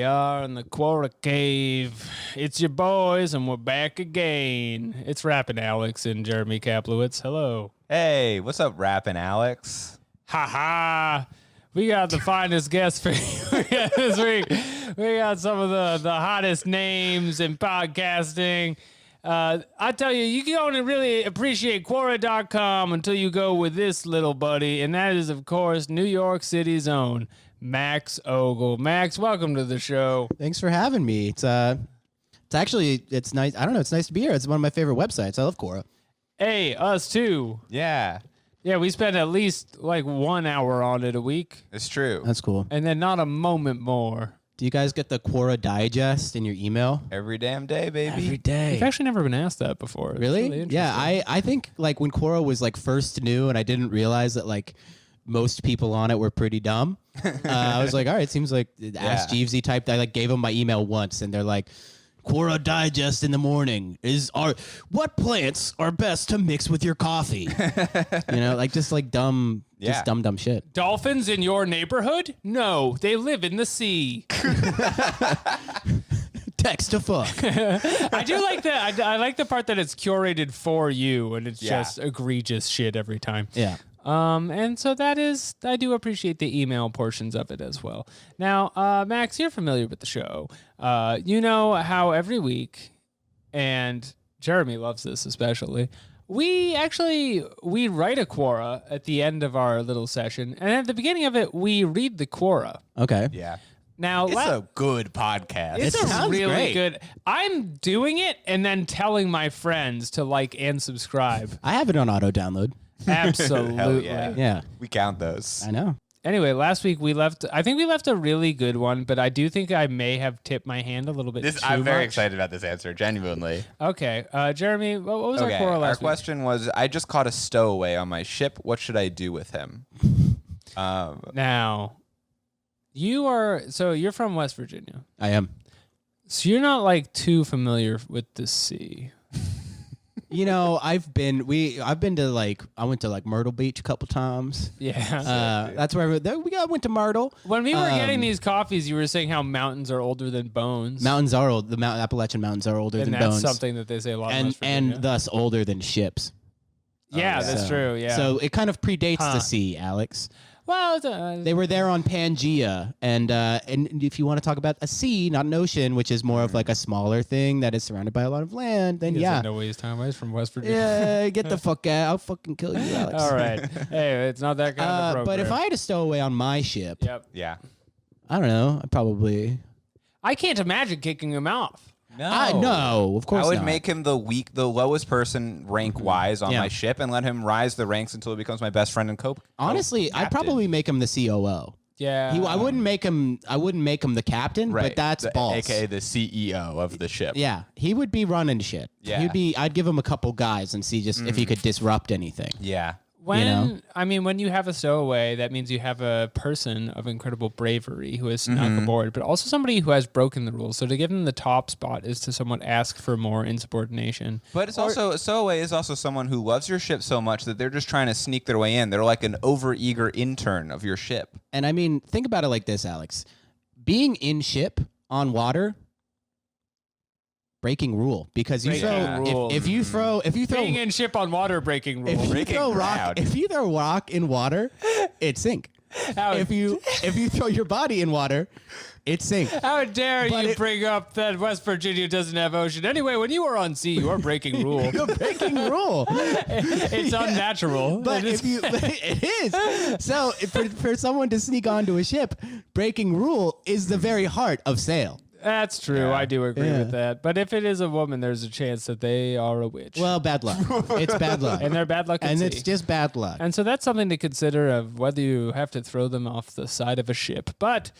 are in the Quora cave. It's your boys, and we're back again. It's Rappin' Alex and Jeremy Kaplowitz. Hello. Hey, what's up, Rappin' Alex? Ha ha. We got the finest guests for you this week. We got some of the hottest names in podcasting. I tell you, you can only really appreciate Quora.com until you go with this little buddy, and that is, of course, New York City's own Max Ogle. Max, welcome to the show. Thanks for having me. It's nice. I don't know. It's nice to be here. It's one of my favorite websites. I love Quora. Hey, us too. Yeah, Yeah, we spend at least like 1 hour on it a week, it's true. That's cool. and then not a moment more. Do you guys get the Quora digest in your email? Every damn day, baby. day. I've actually never been asked that before. It's Really? interesting. Yeah. I think like when Quora was like first new, and I didn't realize that like most people on it were pretty dumb. I was like, all right, seems like Ask Jeevesy type. I like gave them my email once, and they're like, Quora digest in the morning what plants are best to mix with your coffee? Like just like dumb, just dumb shit. Dolphins in your neighborhood? No, they live in the sea. Text to fuck. I do like that. I like the part that it's curated for you, and it's Yeah. just egregious shit every time. Yeah. And so that is, I do appreciate the email portions of it as well. Now, Max, you're familiar with the show. You know how every week, and Jeremy loves this especially, we write a Quora at the end of our little session, and at the beginning of it, we read the Quora. Okay. Yeah. Now, It's a good podcast. it's It a sounds really great. good. I'm doing it and then telling my friends to like and subscribe. I have it on auto download. Absolutely. Hell yeah. Yeah. We count those. I know. Anyway, last week I think we left a really good one, but I do think I may have tipped my hand a little bit too I'm very much. excited about this answer, genuinely. Okay, Jeremy, what was our Quora Our last week? question was, I just caught a stowaway on my ship. What should I do with him? Now, you're from West Virginia, I am. so you're not like too familiar with the sea. I've been to like I went to like Myrtle Beach a couple times. Yeah. That's where I went to Myrtle. When we were getting these coffees, you were saying how mountains are older than bones. Mountains are old. The Appalachian Mountains are older and than that's bones, something that they say a lot in West and Virginia. thus older than ships. Yeah, that's So- true. Yeah. So it kind of predates Huh. the sea, Alex. well, They were there on Pangea, and if you want to talk about a sea, not an ocean, which is more of like a smaller thing that is surrounded by a lot of land, then he yeah. doesn't know what he's talking about. He's from West Virginia. Yeah, get the fuck out. I'll fucking kill you, Alex. All right. Hey, it's not that kind of program. But if I had a stowaway on my ship, Yep. Yeah. I don't know. I'd probably. I can't imagine kicking him off. No. No, of course I would not. make him the lowest person rank-wise on Yeah. my ship and let him rise the ranks until he becomes my best friend and Honestly, I'd captain. probably make him the COO. Yeah. I wouldn't make him the captain, but that's balls. AKA the CEO of the ship. Yeah, he would be running shit. Yeah. I'd give him a couple guys and see just if he could disrupt anything. Yeah. When you have a stowaway, that means you have a person of incredible bravery who has snuck aboard, but also somebody who has broken the rules. So to give them the top spot is to somewhat ask for more insubordination. But it's also a stowaway is also someone who loves your ship so much that they're just trying to sneak their way in. They're like an overeager intern of your ship. And I mean, think about it like this, Alex. Being in ship on water, breaking rule, because you Breaking throw rule. if you throw Being in ship on water breaking rule. if you Breaking throw ground. if you throw rock in water, it sink. How, If you throw your body in water, it sink. how dare But you it- bring up that West Virginia doesn't have ocean? Anyway, when you are on sea, you are breaking rule. You're breaking rule. It's unnatural. But it is. So for someone to sneak onto a ship, breaking rule is the very heart of sail. That's true. I do agree Yeah. with that. But if it is a woman, there's a chance that they are a witch. Well, bad luck. It's bad luck. And they're bad luck at And sea. it's just bad luck. And so that's something to consider of whether you have to throw them off the side of a ship. But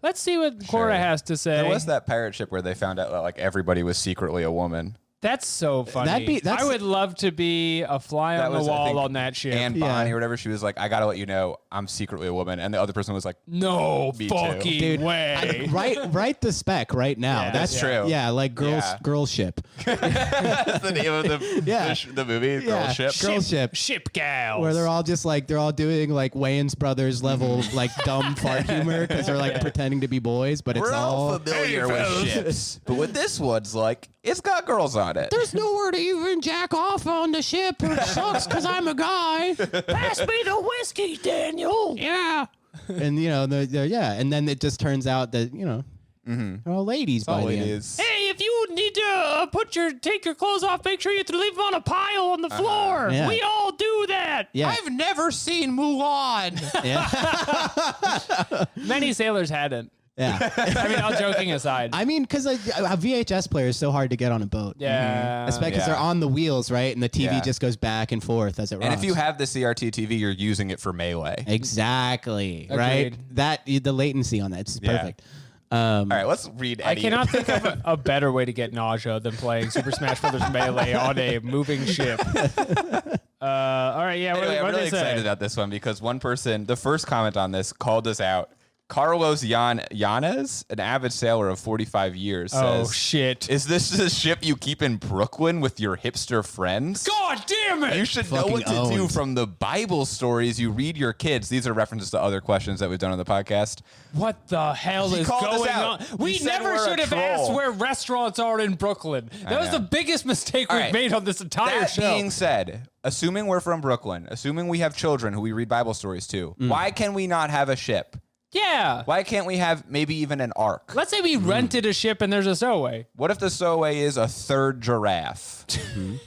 let's see what Quora has to say. There was that pirate ship where they found out that like everybody was secretly a woman. That's so funny. That's- I would love to be a fly on the I wall think, on that ship. Anne Yeah. Bonny or whatever. She was like, I gotta let you know, I'm secretly a woman, and the other person was like, No Me too. fucking Dude, way. write the spec right now. Yeah, That's true. Yeah, like Yeah. girl ship. that's the name of Yeah. the movie, Girl Ship. Girl ship. Ship gals. Where they're all just like they're all doing like Wayans Brothers level like dumb fart humor because they're like pretending to be boys, but We're it's all familiar with fellas. ships, but what this one's like, it's got girls on it. There's nowhere to even jack off on the ship. It sucks because I'm a guy. Pass me the whiskey, Daniel. Yeah. And you know, and then it just turns out that they're all ladies by all the it end. is. Hey, if you need to take your clothes off, make sure you leave them on a pile on the floor. Yeah. We all do that. Yeah. I've never seen Mulan. Yeah. Many sailors hadn't. Yeah. I mean, all joking aside. I mean, because a VHS player is so hard to get on a boat. Yeah. Especially because Yeah. they're on the wheels, right? And the TV Yeah. just goes back and forth as it And rocks. if you have the CRT TV, you're using it for melee. Exactly. Right? Agreed. The latency all Yeah. perfect. All right, let's read I Eddie. cannot think of a better way to get nausea than playing Super Smash Bros. Melee on a moving ship. All right, yeah. Anyway, I'm what really they say? excited about this one because one person, the first comment on this, called us out. Carlos Yanez, an avid sailor of 45 years, Oh says, shit! "Is this the ship you keep in Brooklyn with your hipster friends? God damn it! You should know Fucking what to do owned. from the Bible stories you read your kids." These are references to other questions that we've done on the podcast. What the hell He is called us going out. on? He We said never we're a should have troll. asked where restaurants are in Brooklyn. That was know. the biggest mistake All we've right. made on this entire That show. being said, assuming we're from Brooklyn, assuming we have children who we read Bible stories to, why can we not have a ship? Yeah. Why can't we have maybe even an ark? Let's say we rented a ship and there's a stowaway. What if the stowaway is a third giraffe?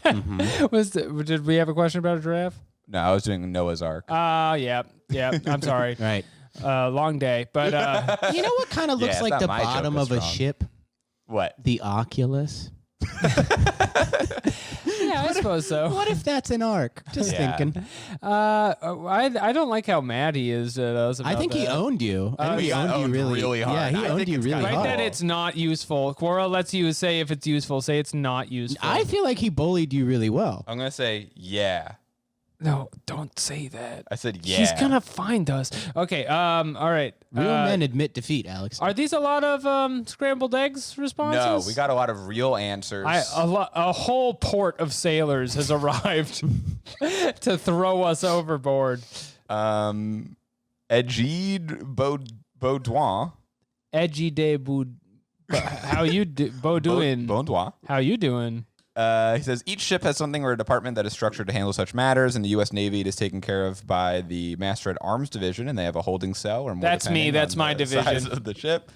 Did we have a question about a giraffe? No, I was doing Noah's Ark. Yeah. I'm sorry. Right. Long day, but You know what kind of Yeah, looks it's like not the my joke, bottom that's of a wrong. ship? What? The Oculus. yeah, I suppose so. What if that's an arc? Just Yeah. thinking. I don't like how mad he is at us about I think he that. owned you. I think he he got owned you owned really, really hard. Yeah, he I owned think you it's really kinda Right hard. that it's not useful. Quora lets you say if it's useful. Say it's not useful. I feel like he bullied you really well. I'm going to say, yeah. No, don't say that. I said, yeah. He's gonna find us. Okay. All right. Real men admit defeat, Alex. Are these a lot of scrambled eggs responses? No, we got a lot of real answers. A whole port of sailors has arrived to throw us overboard. Egide Baudouin. Edgy de Boud. How you doing? Baudouin. How you doing? He says each ship has something or a department that is structured to handle such matters. In the U.S. Navy, it is taken care of by the Master at Arms Division, and they have a holding cell or more. That's me. depending That's on my the division. size of the ship.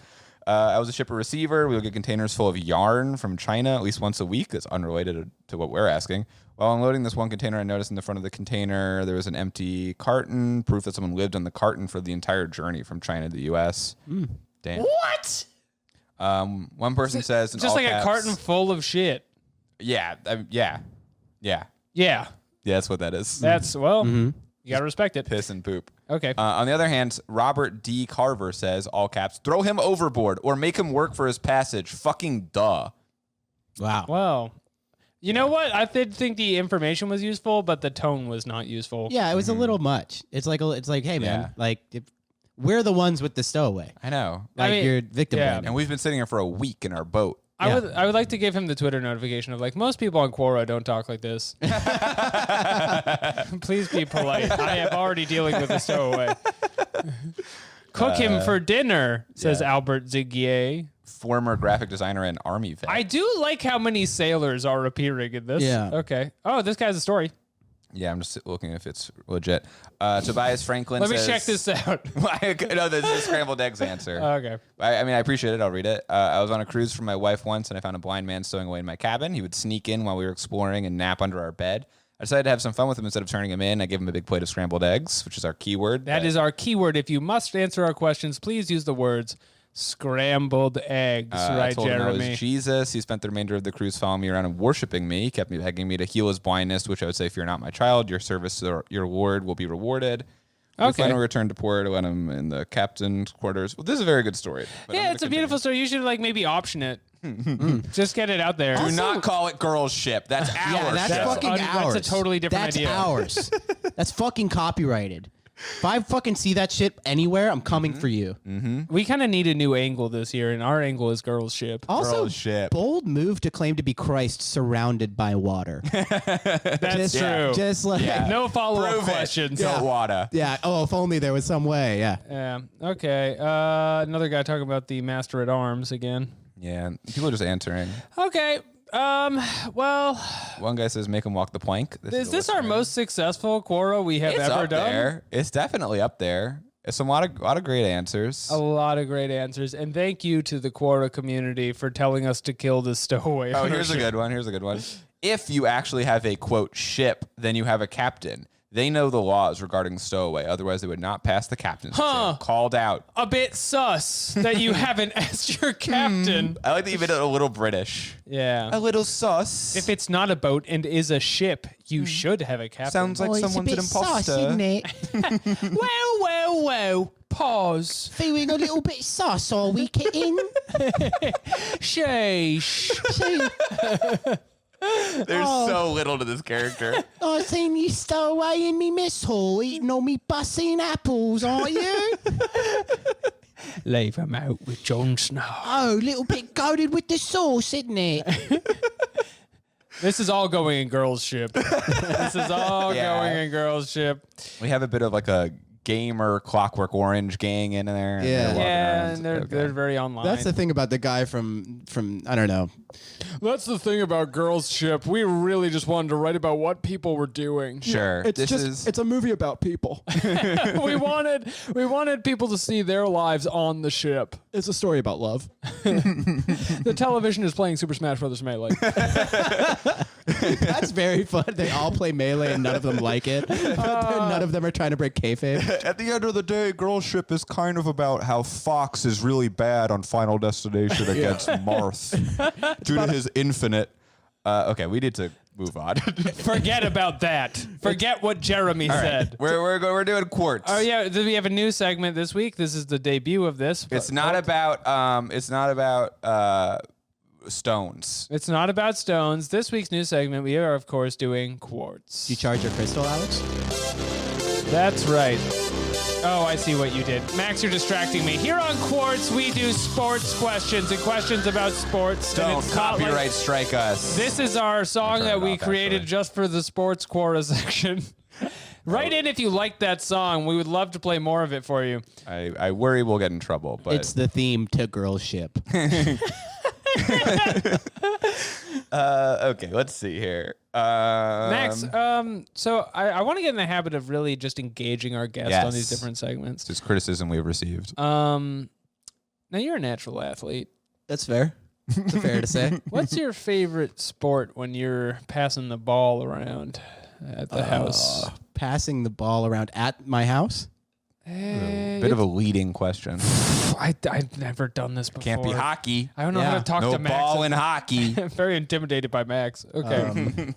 I was a shipper receiver. We would get containers full of yarn from China at least once a week. That's unrelated to what we're asking. While unloading this one container, I noticed in the front of the container there was an empty carton, proof that someone lived on the carton for the entire journey from China to the U.S. Damn. What? One person says, in Just all like caps, a carton full of shit. Yeah, yeah. Yeah. That's what that is. That's you gotta respect it. Piss and poop. Okay. On the other hand, Robert D. Carver says, all caps, throw him overboard or make him work for his passage. Fucking duh. Wow. Well, you know what? I did think the information was useful, but the tone was not useful. Yeah, it was a little much. It's like, hey, man, Yeah. like, we're the ones with the stowaway. I know. Like, I mean, you're victim yeah. blaming. And we've been sitting here for a week in our boat. I would like to give him the Twitter notification of like most people on Quora don't talk like this. Please be polite. I am already dealing with a stowaway. Cook him for dinner, says Albert Ziguier. Former graphic designer and Army vet. I do like how many sailors are appearing in this. Yeah. Okay. Oh, this guy's a story. Yeah, I'm just looking if it's legit. Tobias Franklin Let me says... check this out. No, this is a scrambled eggs answer. Okay. I mean, I appreciate it. I'll read it. I was on a cruise for my wife once, and I found a blind man stowing away in my cabin. He would sneak in while we were exploring and nap under our bed. I decided to have some fun with him. Instead of turning him in, I gave him a big plate of scrambled eggs, which is our keyword. That is our keyword. If you must answer our questions, please use the words scrambled eggs, I right, told him I Jeremy? was Jesus. He spent the remainder of the cruise following me around and worshiping me. He kept me begging me to heal his blindness, which I would say, if you're not my child, your service or your word will be rewarded. We Okay. finally returned to port, let him in the captain's quarters. Well, this is a very good story. but I'm Yeah, gonna it's a continue. beautiful story. You should like maybe option it. Just get it out there. Do not call it girls ship. That's our Yeah, that's show. fucking That's a ours. totally different That's idea. ours. That's fucking copyrighted. If I fucking see that shit anywhere, I'm coming for you. We kind of need a new angle this year, and our angle is girls ship. Also, Girls ship. bold move to claim to be Christ surrounded by water. That's Just- true. Just like No follow-up Prove it. questions. Yeah. Water. yeah. Oh, if only there was some way. Yeah. Yeah. Okay. Another guy talking about the Master at Arms again. Yeah, people are just answering. Okay. Well, One guy says, "Make him walk the plank." is a this our listener. most successful Quora we have It's ever up done? there. It's definitely up there. It's a lot of great answers. A lot of great answers, and thank you to the Quora community for telling us to kill the Stowaway. Oh, here's a good one. If you actually have a quote ship, then you have a captain. They know the laws regarding stowaway. Otherwise, they would not pass the captain's exam. Called out. A bit sus that you haven't asked your captain. I like that you made it a little British. Yeah. A little sus. If it's not a boat and is a ship, you should have a captain. Sounds like someone's an imposter. it? Well. Pause. Feeling a little bit sus, are we, kitten? Sheesh. There's so little to this character. I seen you stow away in me mess hall eating all me bussing apples, aren't you? Leave him out with Jon Snow. Oh, little bit goaded with the sauce, isn't it? This is all going in girls' ship. This is all Yeah. going in girls' ship. We have a bit of like a gamer Clockwork Orange gang in there. and Yeah. they're walking Yeah, around. and they're Okay. they're very online. That's the thing about the guy from I don't know. That's the thing about girls' ship. We really just wanted to write about what people were doing. Sure. It's a movie about people. we wanted people to see their lives on the ship. It's a story about love. The television is playing Super Smash Brothers Melee. That's very fun. They all play Melee and none of them like it. None of them are trying to break kayfabe. At the end of the day, Girl Ship is kind of about how Fox is really bad on Final Destination against Marth due to his infinite. Okay, we need to move on. Forget about that. Forget what Jeremy said. We're doing quartz. Oh yeah, we have a new segment this week. This is the debut of this. It's not about stones. It's not about stones. This week's new segment, we are of course doing quartz. Do you charge your crystal, Alex? That's right. Oh, I see what you did. Max, you're distracting me. Here on Quartz, we do sports questions and questions about sports. and Don't it's not like- copyright strike us. This is our song turn that it we off, created actually. just for the sports Quora section. Write in if you like that song. We would love to play more of it for you. I worry we'll get in trouble, but It's the theme to Girl Ship. okay, let's see here. Max, so I want to get in the habit of really just engaging our guests on these Yes. different segments. Just criticism we've received. Now you're a natural athlete. That's fair. That's fair to say. What's your favorite sport when you're passing the ball around at the house? Passing the ball around at my house? Bit of a leading question. I've never done this before. Can't be hockey. I don't know how Yeah. to talk No to Max. ball in hockey. I'm very intimidated by Max. Okay.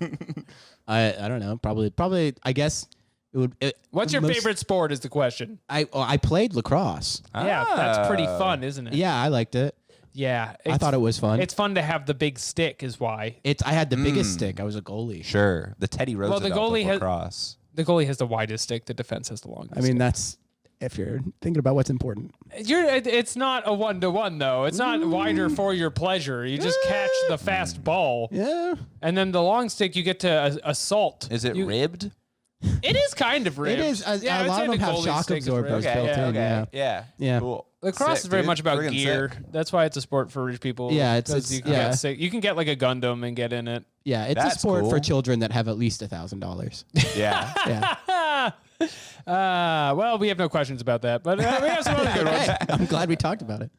I don't know. Probably. I guess it would. What's your favorite sport is the question. I played lacrosse. Yeah, that's pretty Ah. fun, isn't it? Yeah, I liked it. Yeah. I thought it was fun. It's fun to have the big stick is why. I had the biggest stick. I was a goalie. Sure. The Teddy Roosevelt the goalie of has- lacrosse. The goalie has the widest stick. The defense has the longest. I mean, that's if you're thinking about what's important. It's not a 1-to-1 though. It's not wider for your pleasure. You just catch the fast ball, Yeah. and then the long stick you get to assault. Is it ribbed? It is kind of ribbed. It is. Yeah, I A would lot say of them the have goalie shock stick is absorbers ribbed. built in. Yeah. Yeah. Lacrosse Sick, is very dude. much about Friggin' gear. sick. That's why it's a sport for rich people. Yeah, it's- 'cause you can yeah. get sick. You can get like a Gundam and get in it. Yeah, it's That's a sport for cool. children that have at least $1,000. Yeah. Yeah. Well, we have no questions about that, but we have some other good ones. Okay. I'm glad we talked about it.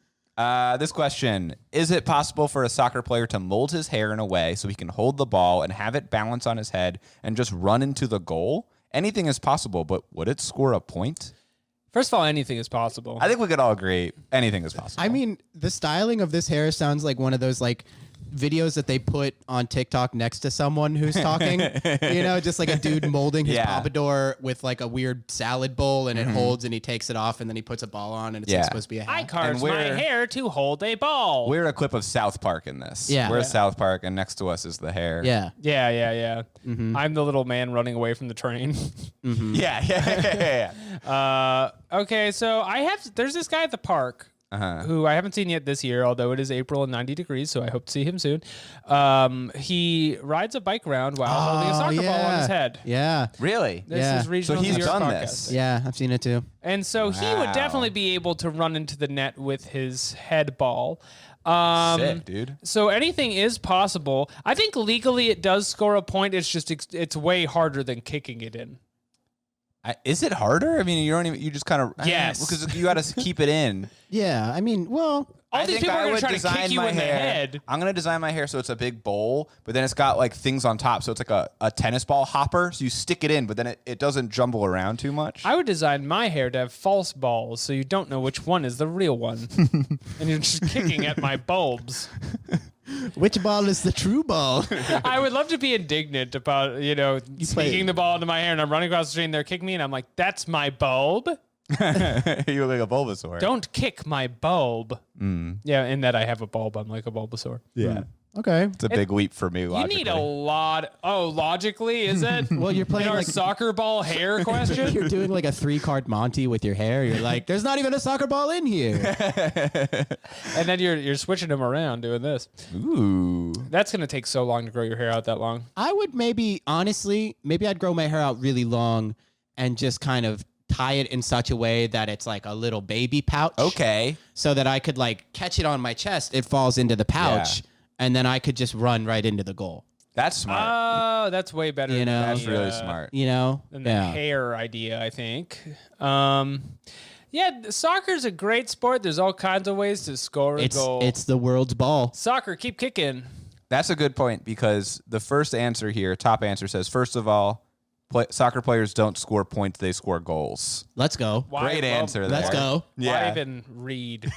This question: is it possible for a soccer player to mold his hair in a way so he can hold the ball and have it balance on his head and just run into the goal? Anything is possible, but would it score a point? First of all, anything is possible. I think we could all agree anything is possible. I mean, the styling of this hair sounds like one of those like videos that they put on TikTok next to someone who's talking. Just like a dude molding his pompadour with like a weird salad bowl, and it holds, and he takes it off, and then he puts a ball on, and it's like supposed to be a hat. I carved my hair to hold a ball. We're a clip of South Park in this. Yeah. We're South Park, and next to us is the hair. Yeah. Yeah. I'm the little man running away from the train. Yeah. Okay, so there's this guy at the park who I haven't seen yet this year, although it is April and 90 degrees, so I hope to see him soon. He rides a bike around while holding a soccer ball on his head. Yeah. Really? This Yeah. is regional So he's New York done podcast. this. Yeah, I've seen it too. And so he would Wow. definitely be able to run into the net with his head ball. Sick, dude. So anything is possible. I think legally it does score a point. It's just it's way harder than kicking it in. Is it harder? I mean, you just kind of Yes. because you got to keep it in. Yeah, I mean, well, All these people are going to try to kick you in the head. I'm going to design my hair so it's a big bowl, but then it's got like things on top, so it's like a tennis ball hopper. So you stick it in, but then it doesn't jumble around too much. I would design my hair to have false balls, so you don't know which one is the real one, and you're just kicking at my bulbs. which ball is the true ball? I would love to be indignant about sneaking the ball into my hair, and I'm running across the street, and they're kicking me, and I'm like, "That's my bulb. You look like a Bulbasaur. Don't kick my bulb." Yeah, in that I have a bulb, I'm like a Bulbasaur. Yeah. Okay. It's a big leap for me. Logically. You need a lot. Oh, logically, is it? Well, you're playing in our like soccer ball hair question. you're doing like a 3-card Monty with your hair. You're like, there's not even a soccer ball in here. And then you're switching them around doing this. Ooh. That's gonna take so long to grow your hair out that long. I would maybe I'd grow my hair out really long and just kind of tie it in such a way that it's like a little baby pouch. Okay. So that I could like catch it on my chest. It falls into the pouch. Yeah. And then I could just run right into the goal. That's smart. Oh, that's way better. You know, than That's the, really smart. Than the hair idea, I think. Soccer's a great sport. There's all kinds of ways to score a goal. It's the world's ball. Soccer, keep kicking. That's a good point because the first answer here, top answer says, first of all, soccer players don't score points, they score goals. Let's go. Great answer there. Let's go. Yeah. Why even read?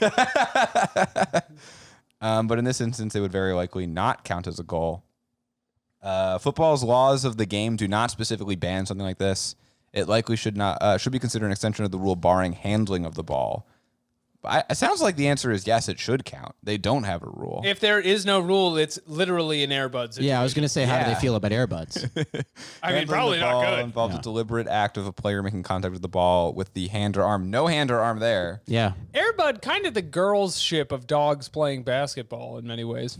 But in this instance, it would very likely not count as a goal. Football's laws of the game do not specifically ban something like this. It likely should be considered an extension of the rule barring handling of the ball. But it sounds like the answer is yes, it should count. They don't have a rule. If there is no rule, it's literally an Airbud situation. Yeah, I was going to say, how do Yeah. they feel about Airbuds? I mean, Handling probably the not ball good. involves a deliberate act of a player making contact with the ball with the hand or arm. No hand or arm there. Yeah. Airbud, kind of the girls' ship of dogs playing basketball in many ways.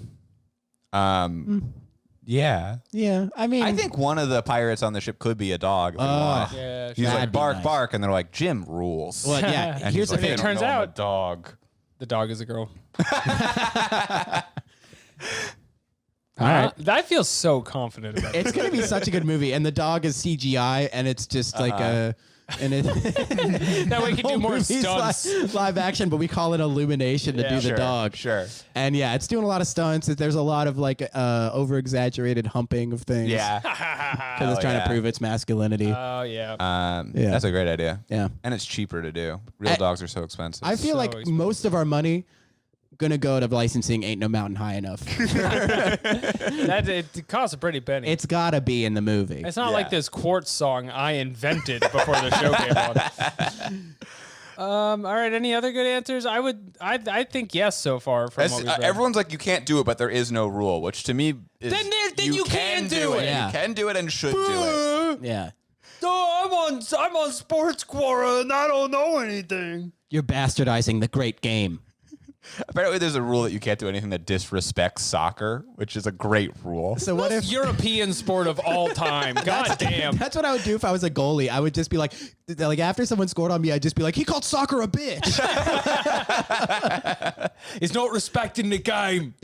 Yeah. Yeah. I mean, I think one of the pirates on the ship could be a dog. If we want. Yeah, He's That'd like, be bark, nice. bark. And they're like, Jim rules. well, yeah. And Here's he's the like, thing. it turns "I don't know, I'm out- a dog. the dog is a girl. All right. I feel so confident about it. It's going to be such a good movie. And the dog is CGI, and it's just like a. And it, That way we can do more movie's stunts. live action, but we call it Illumination to Yeah, do the Sure, dog. Sure. And yeah, it's doing a lot of stunts. There's a lot of like over exaggerated humping of things. Yeah. Because it's trying yeah. to prove its masculinity. Oh, yeah. Yeah. That's a great idea. yeah. And it's cheaper to do. Real dogs are so expensive. I feel so like expensive. most of our money gonna go to licensing Ain't No Mountain High Enough. It costs a pretty penny. It's gotta be in the movie. It's not Yeah. like this quartz song I invented before the show came on. All right. Any other good answers? I think yes so far. From what we've read. Everyone's like, you can't do it, but there is no rule, which to me is Then you can do it. Yeah. You can do it and should do it. Yeah. Oh, I'm on sports Quora and I don't know anything. You're bastardizing the great game. Apparently, there's a rule that you can't do anything that disrespects soccer, which is a great rule. So what if European sport of all time? God damn. that's what I would do if I was a goalie? I would just be like after someone scored on me, I'd just be like, he called soccer a bitch. He's not respecting the game.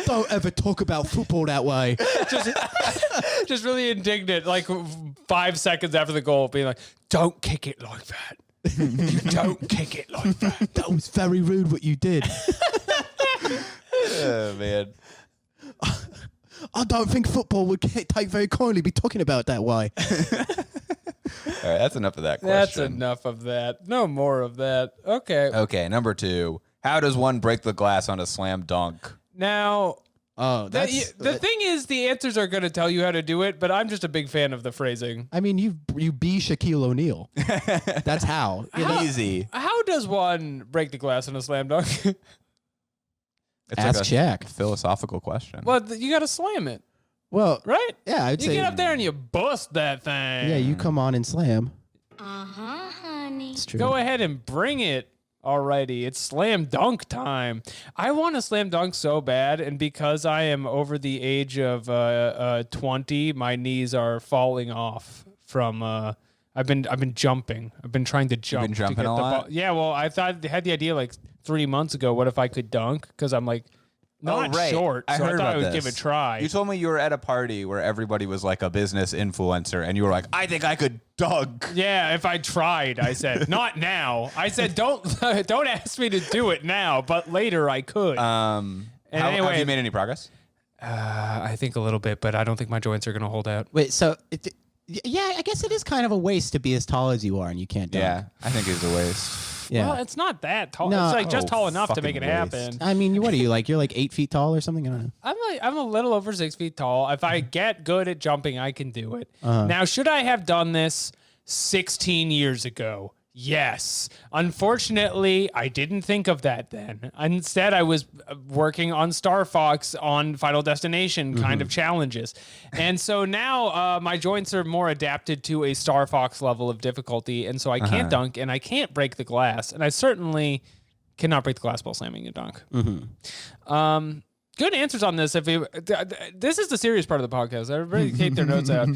Don't ever talk about football that way. Just really indignant, like 5 seconds after the goal, being like, don't kick it like that. You don't kick it like that. That was very rude what you did. Oh, man. I don't think football would take very kindly be talking about that way. All right, that's enough of that question. That's enough of that. No more of that. Okay. Okay, number 2. How does one break the glass on a slam dunk? Now, Oh, the thing is, the answers are going to tell you how to do it, but I'm just a big fan of the phrasing. I mean, you be Shaquille O'Neal. That's how. Easy. How does one break the glass in a slam dunk? It's Ask like a Shaq. philosophical question. Well, you got to slam it, Well, right? yeah, I'd You say. get up there and you bust that thing. Yeah, you come on and slam. honey. It's true. Go ahead and bring it. Alrighty, it's slam dunk time. I want to slam dunk so bad, and because I am over the age of 20, my knees are falling off from. I've been jumping. I've been trying to jump. been jumping to get a the lot? ball. Yeah, well, I had the idea like 3 months ago. What if I could dunk? Because I'm like not short, so I heard thought I about would give it this. a try. You told me you were at a party where everybody was like a business influencer, and you were like, "I think I could dunk." Yeah, if I tried, I said not now. I said don't ask me to do it now, but later I could. And anyway- have you made any progress? I think a little bit, but I don't think my joints are gonna hold out. Wait, so yeah, I guess it is kind of a waste to be as tall as you are and you can't dunk. Yeah, I think it's a waste. Yeah. Well, it's not that tall. No. It's like just Oh, tall enough to make it fucking happen. waste. I mean, what are you like? You're like 8 feet tall or something? I don't know. I'm a little over 6 feet tall. If I get good at jumping, I can do it. Uh-huh. Now, should I have done this 16 years ago? Yes. Unfortunately, I didn't think of that then. Instead, I was working on Star Fox on Final Destination kind of challenges. And so now my joints are more adapted to a Star Fox level of difficulty. And so I can't dunk and I can't break the glass. And I certainly cannot break the glass while slamming a dunk. Good answers on this. This is the serious part of the podcast. Everybody take their notes out.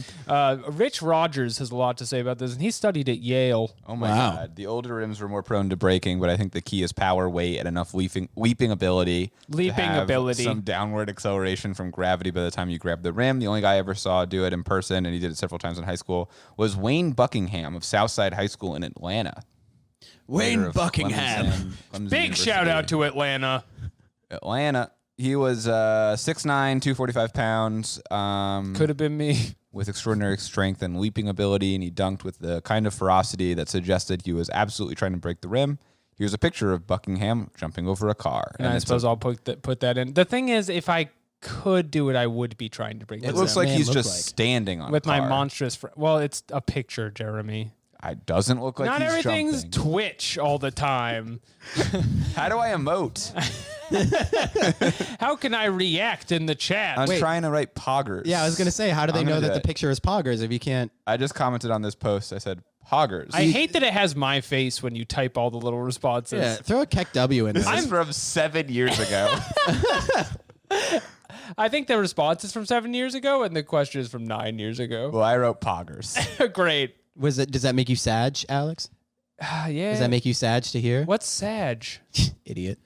Rich Rogers has a lot to say about this, and he studied at Yale. Oh my Wow. god, the older rims were more prone to breaking, but I think the key is power, weight, and enough leaping ability. to Leaping have ability. Some downward acceleration from gravity by the time you grab the rim. The only guy I ever saw do it in person, and he did it several times in high school, was Wayne Buckingham of Southside High School in Atlanta. Wayne Later of Buckingham. Clemson Big shout out to Atlanta. Atlanta. He was 6'9", 245 pounds. Could have been me. With extraordinary strength and leaping ability, and he dunked with the kind of ferocity that suggested he was absolutely trying to break the rim. Here's a picture of Buckingham jumping over a car. And I it's suppose I'll put that in. The thing is, if I could do it, I would be trying to break the it rim. looks like man he's look just like? standing on with a my car. monstrous well, it's a picture, Jeremy. It doesn't look like Not he's everything's jumping. Twitch all the time. How do I emote? How can I react in the chat? I was trying to write poggers. Yeah, I was going to say, how do they I'm know gonna that do the it. picture is poggers if you can't? I just commented on this post. I said poggers. I hate that it has my face when you type all the little responses. Yeah, throw a Keck W in there. This is from 7 years ago. I think the response is from 7 years ago, and the question is from 9 years ago. Well, I wrote poggers. Great. Does that make you sad, Alex? Yeah. Does that make you sad to hear? What's Sag? Idiot.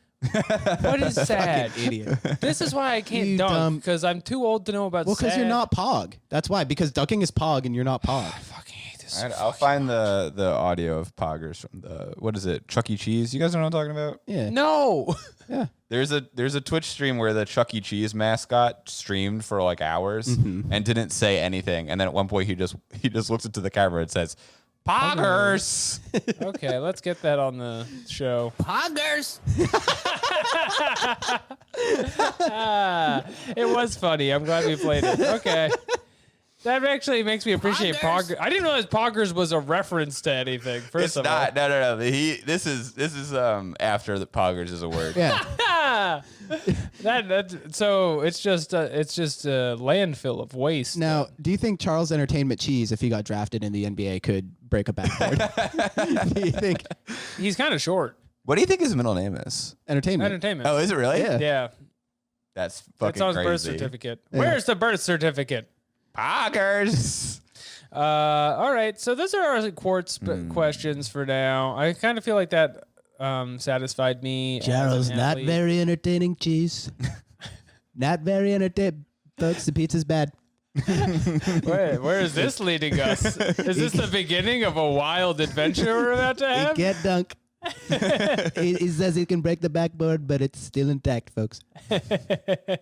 What is Sag? Idiot. This is why I can't You dunk, dumb- because I'm too old to know about Well, because you're Sag. not Pog. That's why. Because dunking is Pog and you're not Pog. I fucking hate this. All right, I'll find the audio of poggers from the, what is it, Chuck E. Cheese? You guys know what I'm talking about? Yeah. No. Yeah. There's a Twitch stream where the Chuck E. Cheese mascot streamed for like hours and didn't say anything, and then at one point he just looks into the camera and says, "Poggers." Okay, let's get that on the show. Poggers. It was funny. I'm glad we played it. Okay. That actually makes me appreciate Poggers. Poggers. I didn't realize Poggers was a reference to anything. First It's of not. No. This is after the poggers is a word. Yeah. all, so it's just a landfill of waste. Now, do you think Charles Entertainment Cheese, if he got drafted in the NBA, could break a backboard? Do you think He's kind of short. What do you think his middle name is? Entertainment. Oh, is it really? Yeah. Yeah. That's That's fucking on his crazy. birth certificate. Yeah. Where's the birth certificate? Poggers. All right. So those are our quartz questions for now. I kind of feel like that satisfied me. as an Charles, not athlete. very entertaining cheese? Not very entertaining. Folks, the pizza's bad. Where is this leading us? Is this the beginning of a wild adventure we're about to He have? can't dunk. He says he can break the backboard, but it's still intact, folks. I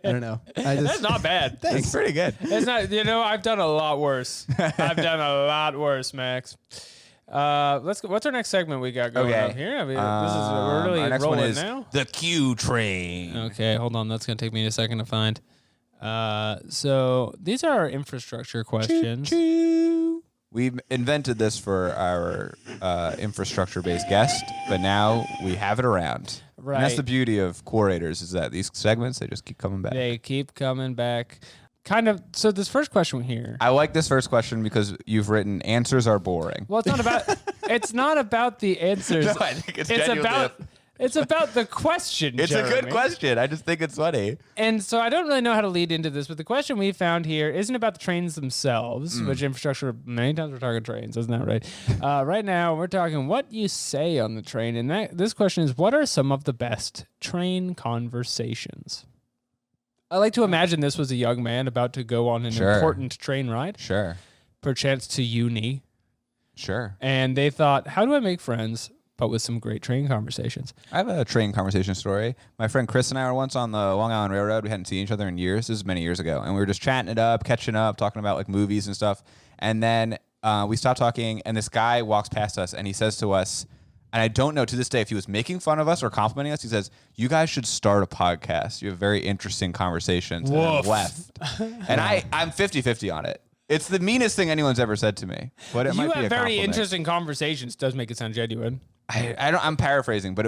don't know. That's not bad. That's pretty good. It's not. I've done a lot worse. I've done a lot worse, Max. Let's go. What's our next segment we got going on here? I mean, we're really our next rolling one is now. the Q train. Okay, hold on. That's gonna take me a second to find. So these are our infrastructure questions. We've invented this for our infrastructure-based guest, but now we have it around. Right. And that's the beauty of Quorators, is that these segments, they just keep coming back. They keep coming back. Kind of. So this first question here. I like this first question because you've written answers are boring. Well, it's not about. It's not about the answers. No, I think it's about the question. It's Jeremy. a good question. I just think it's funny. And so I don't really know how to lead into this, but the question we found here isn't about the trains themselves, which infrastructure, many times we're talking trains, isn't that right? Right now, we're talking what you say on the train. And this question is, what are some of the best train conversations? I like to imagine this was a young man about to go on an important train ride, Sure. perchance to uni. Sure. And they thought, how do I make friends, but with some great train conversations? I have a train conversation story. My friend Chris and I were once on the Long Island Railroad. We hadn't seen each other in years. This is many years ago. And we were just chatting it up, catching up, talking about like movies and stuff. And then we stopped talking, and this guy walks past us, and he says to us, and I don't know to this day if he was making fun of us or complimenting us. He says, "You guys should start a podcast. You have very interesting conversations." And then left. And I'm 50-50 on it. It's the meanest thing anyone's ever said to me. But it might be a You have very compliment. interesting conversations. Does make it sound genuine. I'm paraphrasing, but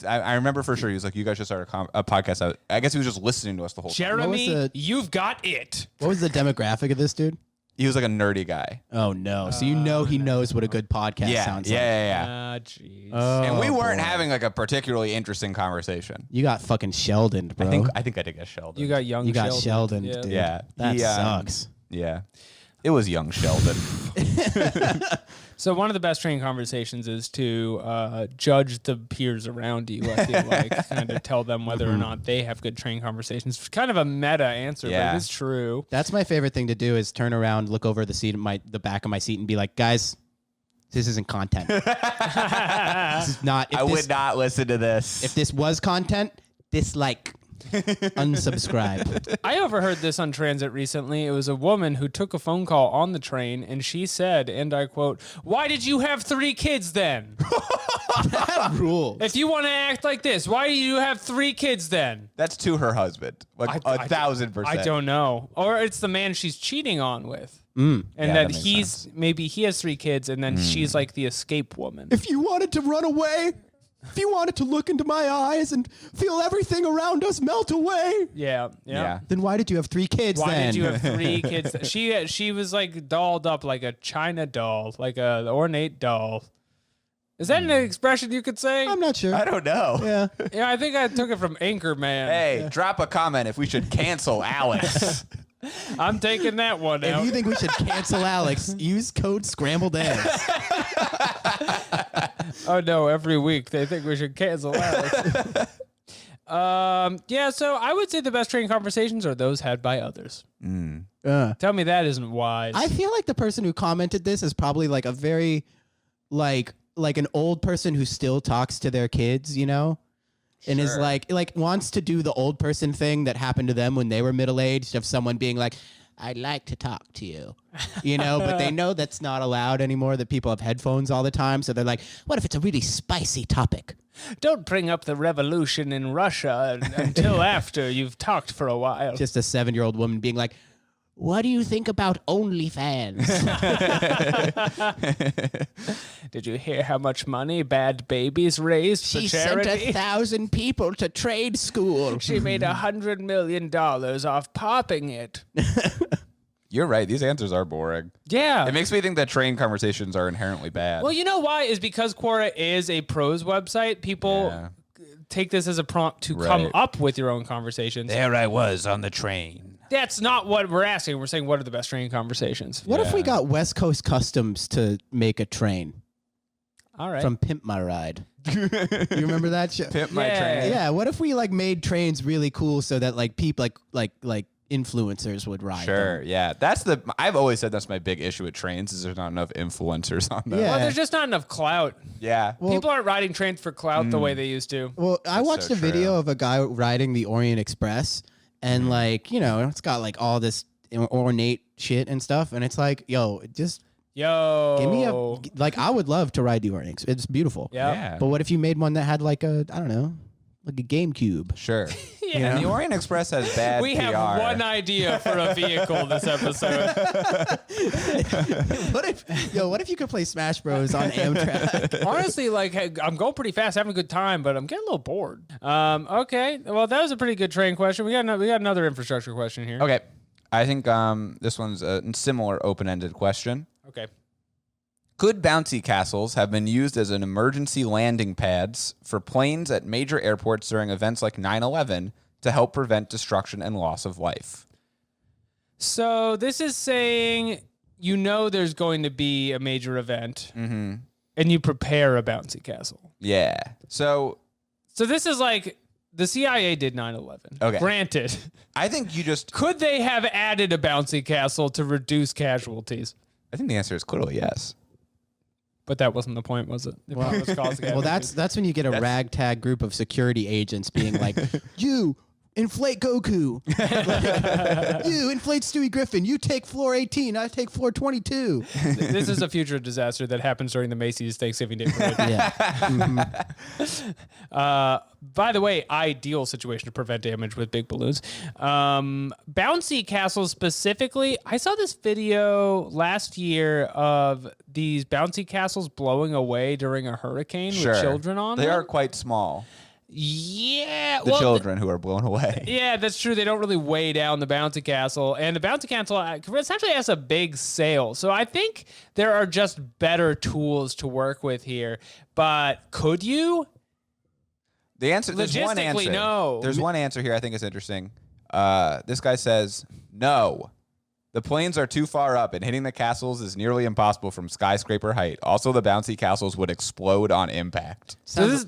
I remember for sure he was like, "You guys should start a podcast." I guess he was just listening to us the whole time. Jeremy, you've got it. What was the demographic of this dude? He was like a nerdy guy. Oh no! So he knows what a good podcast sounds like. Yeah. Jeez. And we weren't boy. having like a particularly interesting conversation. You got fucking Sheldon, bro. I think I did get Sheldon. You got young. You got Sheldon, Sheldon, dude. Yeah. That He, sucks. Yeah. It was young Sheldon. So one of the best train conversations is to judge the peers around you. I feel like kind of tell them whether or not they have good train conversations. It's kind of a meta answer, Yeah. but it's true. That's my favorite thing to do is turn around, look over the back of my seat, and be like, guys, this isn't content. This is not. I would not listen to this. If this was content, dislike, unsubscribe. I overheard this on transit recently. It was a woman who took a phone call on the train, and she said, and I quote, "Why did you have 3 kids then? That rule. If you want to act like this, why do you have 3 kids then?" That's to her husband. Like 1,000%. I don't know. Or it's the man she's cheating on with. Mm. And Yeah, then that makes maybe he has 3 kids, and then she's like the escape woman. If you wanted to run away, if you wanted to look into my eyes and feel everything around us melt away, Yeah. Then why did you have 3 kids Why then? did you have 3 kids? She was like dolled up like a China doll, like a ornate doll. Is that an expression you could say? I'm not sure. I don't know. Yeah. Yeah, I think I took it from Anchorman. Hey, drop a comment if we should cancel Alex. I'm taking that one If out. you think we should cancel Alex, use code scrambled eggs. Oh no, every week they think we should cancel Alex. Yeah, so I would say the best train conversations are those had by others. Tell me that isn't wise. I feel like the person who commented this is probably like a very like an old person who still talks to their kids, you know? And is like wants to do the old person thing that happened to them when they were middle-aged of someone being like, "I'd like to talk to you." You know, but they know that's not allowed anymore, that people have headphones all the time. So they're like, what if it's a really spicy topic? Don't bring up the revolution in Russia until after you've talked for a while. Just a 7-year-old woman being like, what do you think about OnlyFans? Did you hear how much money Bad Babies raised for She sent charity? 1,000 people to trade school. She made $100 million off popping it. You're right. These answers are boring. Yeah. It makes me think that train conversations are inherently bad. Well, you know why? Is because Quora is a prose website. People take this as a prompt to come up with your own conversations. There I was on the train. That's not what we're asking. We're saying, what are the best train conversations? What if we got West Coast Customs to make a train All right. from Pimp My Ride? You remember that show? Pimp my Yeah. train. Yeah. What if we like made trains really cool so that like people like influencers would ride Sure, them? yeah. I've always said that's my big issue with trains is there's not enough influencers on them. Yeah. Well, there's just not enough clout. Yeah. People aren't riding trains for clout the way they used to. Well, I watched so a video true. of a guy riding the Orient Express, and like, you know, it's got like all this ornate shit and stuff, and it's like, yo, just Yo. Give me I would love to ride the Oryx. It's beautiful. Yeah. But what if you made one that had like a GameCube? Sure. Yeah. And the Orient Express has bad We PR. have one idea for a vehicle this episode. What if you could play Smash Bros on Amtrak? Honestly, I'm going pretty fast, having a good time, but I'm getting a little bored. Okay. Well, that was a pretty good train question. We got another infrastructure question here. Okay. I think this one's a similar open-ended question. Okay. Could bouncy castles have been used as an emergency landing pads for planes at major airports during events like 9/11 to help prevent destruction and loss of life? So this is saying there's going to be a major event, and you prepare a bouncy castle. Yeah. So this is like the CIA did 9/11. Okay. Granted. I think you just... Could they have added a bouncy castle to reduce casualties? I think the answer is clearly yes. But that wasn't the point, was it? The point was causing Well, casualties. that's when you get a ragtag group of security agents being like, you inflate Goku. You inflate Stewie Griffin. You take floor 18. I take floor 22. This is a future disaster that happens during the Macy's Thanksgiving Day parade. Yeah. By the way, ideal situation to prevent damage with big balloons. Bouncy castles specifically, I saw this video last year of these bouncy castles blowing away during a hurricane with children on They them. are quite small. Yeah. The children who are blown away. Yeah, that's true. They don't really weigh down the bouncy castle. And the bouncy castle essentially has a big sail. So I think there are just better tools to work with here. But could you? The answer, there's one Logistically, answer. no. There's one answer here I think is interesting. This guy says, no. The planes are too far up, and hitting the castles is nearly impossible from skyscraper height. Also, the bouncy castles would explode on impact. So this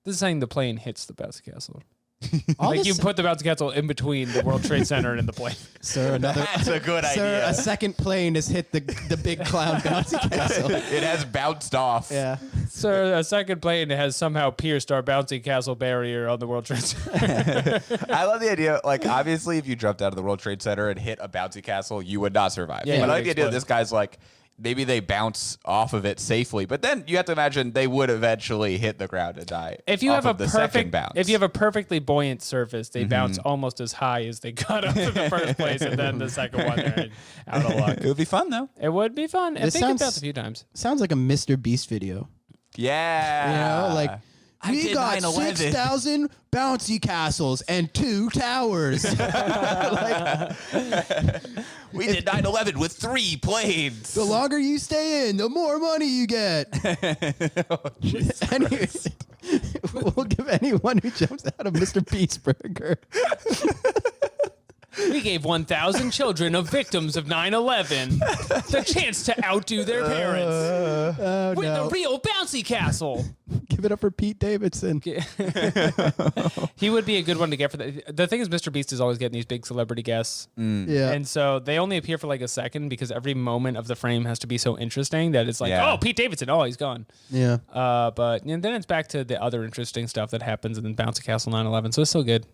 is saying the plane hits the bouncy castle. All Like this- you put the bouncy castle in between the World Trade Center and the plane. Sir, That's a good Sir, idea. a second plane has hit the big clown bouncy castle. It has bounced off. Yeah. So a second plane has somehow pierced our bouncy castle barrier on the World Trade Center. I love the idea. Like, obviously, if you jumped out of the World Trade Center and hit a bouncy castle, you would not survive. Yeah, but you I like would the idea that explode. this guy's like, maybe they bounce off of it safely, but then you have to imagine they would eventually hit the ground and die. If you off have of the second bounce. if you have a perfectly buoyant surface, they bounce almost as high as they got up in the first place, and then the second one they're out of luck. it would be fun though. It would be fun. I This think it sounds- does a few times. Sounds like a Mr. Beast video. Yeah. You know, like, we did got 9/11. 6,000 bouncy castles and 2 towers. we did 9/11 with 3 planes. The longer you stay in, the more money you get. Anyways, we'll give anyone who jumps out of Mr. Beast burger. We gave 1,000 children of victims of 9/11 the chance to outdo their parents Oh, with no. a real bouncy castle. Give it up for Pete Davidson. He would be a good one to get for the thing is, Mr. Beast is always getting these big celebrity guests. Yeah. And so they only appear for like a second because every moment of the frame has to be so interesting that it's like, Yeah. oh, Pete Davidson, oh, he's gone. Yeah. But then it's back to the other interesting stuff that happens in Bouncy Castle 9/11. So it's still good.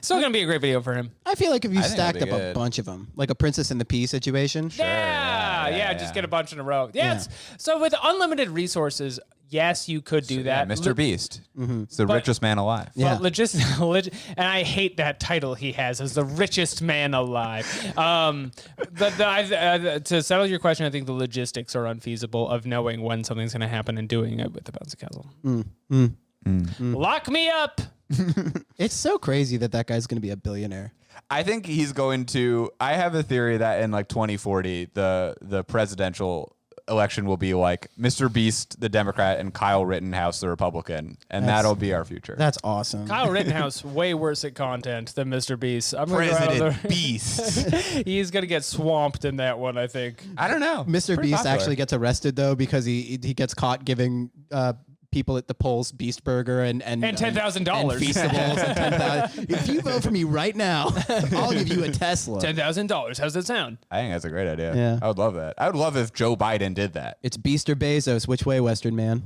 Still going to be a great video for him. I feel like if you I think stacked it'd up be a good. bunch of them, like a Princess and the Pea situation. Yeah, just get a bunch in a row. Yeah. Yeah. So with unlimited resources, yes, you could do that. Mr. Beast. It's the But- richest man alive. Yeah. But and I hate that title he has as the richest man alive. To settle your question, I think the logistics are unfeasible of knowing when something's going to happen and doing it with the bouncy castle. Lock me up. It's so crazy that guy's going to be a billionaire. I think he's going to. I have a theory that in like 2040, the presidential election will be like Mr. Beast, the Democrat, and Kyle Rittenhouse, the Republican, and that'll be our future. That's awesome. Kyle Rittenhouse way worse at content than Mr. Beast. I'm gonna go out President there- Beast. He's gonna get swamped in that one, I think. I don't know. Mr. Pretty Beast popular. actually gets arrested though because he gets caught giving people at the polls Beast Burger and $10,000. and Feastables and 10,000. If you vote for me right now, I'll give you a Tesla. $10,000. How's that sound? I think that's a great idea. Yeah. I would love that. I would love if Joe Biden did that. It's Beast or Bezos. Which way, Western man?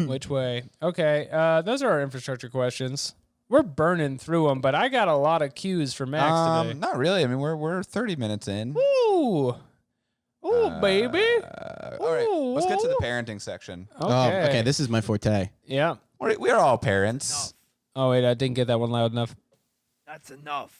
Which way? Okay, those are our infrastructure questions. We're burning through them, but I got a lot of cues for Max today. Not really. I mean, we're 30 minutes in. Ooh, baby. All right, let's get to the parenting section. Okay. Oh, okay. This is my forte. Yeah. We're all parents. Oh wait, I didn't get that one loud enough. That's enough.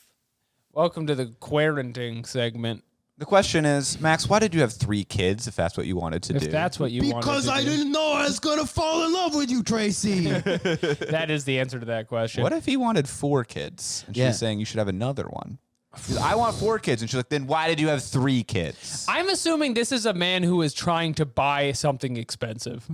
Welcome to the quaranting segment. The question is, Max, why did you have 3 kids if that's what you wanted to do? If that's what you wanted Because to I do. didn't know I was gonna fall in love with you, Tracy. That is the answer to that question. What if he wanted 4 kids? And Yeah. she's saying you should have another one. She's, I want 4 kids. And she's like, then why did you have 3 kids? I'm assuming this is a man who is trying to buy something expensive.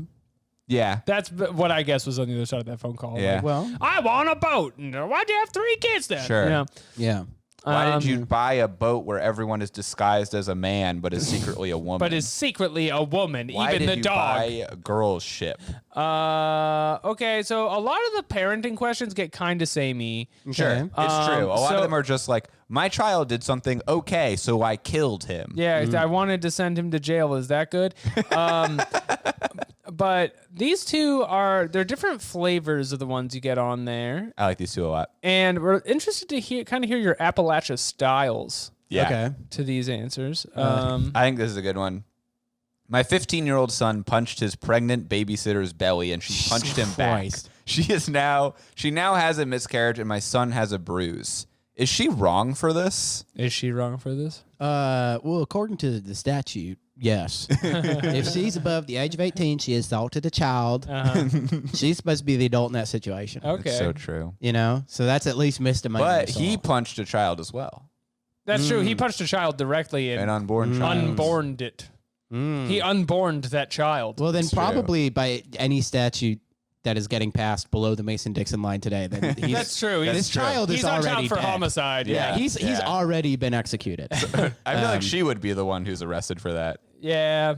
Yeah. That's what I guess was on the other side of that phone call. Yeah. Like, Well, I want a boat. And why'd you have 3 kids then? Sure. You know? yeah. Why did you buy a boat where everyone is disguised as a man but is secretly a woman? But is secretly a woman, Why even did the you dog. buy a girl's ship? Okay, so a lot of the parenting questions get kind of samey. Sure, Okay. it's true. A lot so- of them are just like, my child did something okay, so I killed him. Yeah, I wanted to send him to jail. Is that good? But these two they're different flavors of the ones you get on there. I like these 2 a lot. And we're interested to hear your Appalachia styles Yeah. Okay. to these answers. I think this is a good one. My 15-year-old son punched his pregnant babysitter's belly, and she punched him back. Christ. She now has a miscarriage, and my son has a bruise. Is she wrong for this? Is she wrong for this? Well, according to the statute, yes. If she's above the age of 18, she assaulted a child. She's supposed to be the adult in that situation. Okay. It's so true. You know, so that's at least misdemeanor. But he assault. punched a child as well, That's true. He punched a child directly an and unborn child. unborned it. He unborned that child. Well, then It's true. probably by any statute that is getting passed below the Mason-Dixon line today, then he's, That's true. This child He's is on already trial for dead. homicide. Yeah. Yeah. He's Yeah. already been executed. I feel like she would be the one who's arrested for that. Yeah.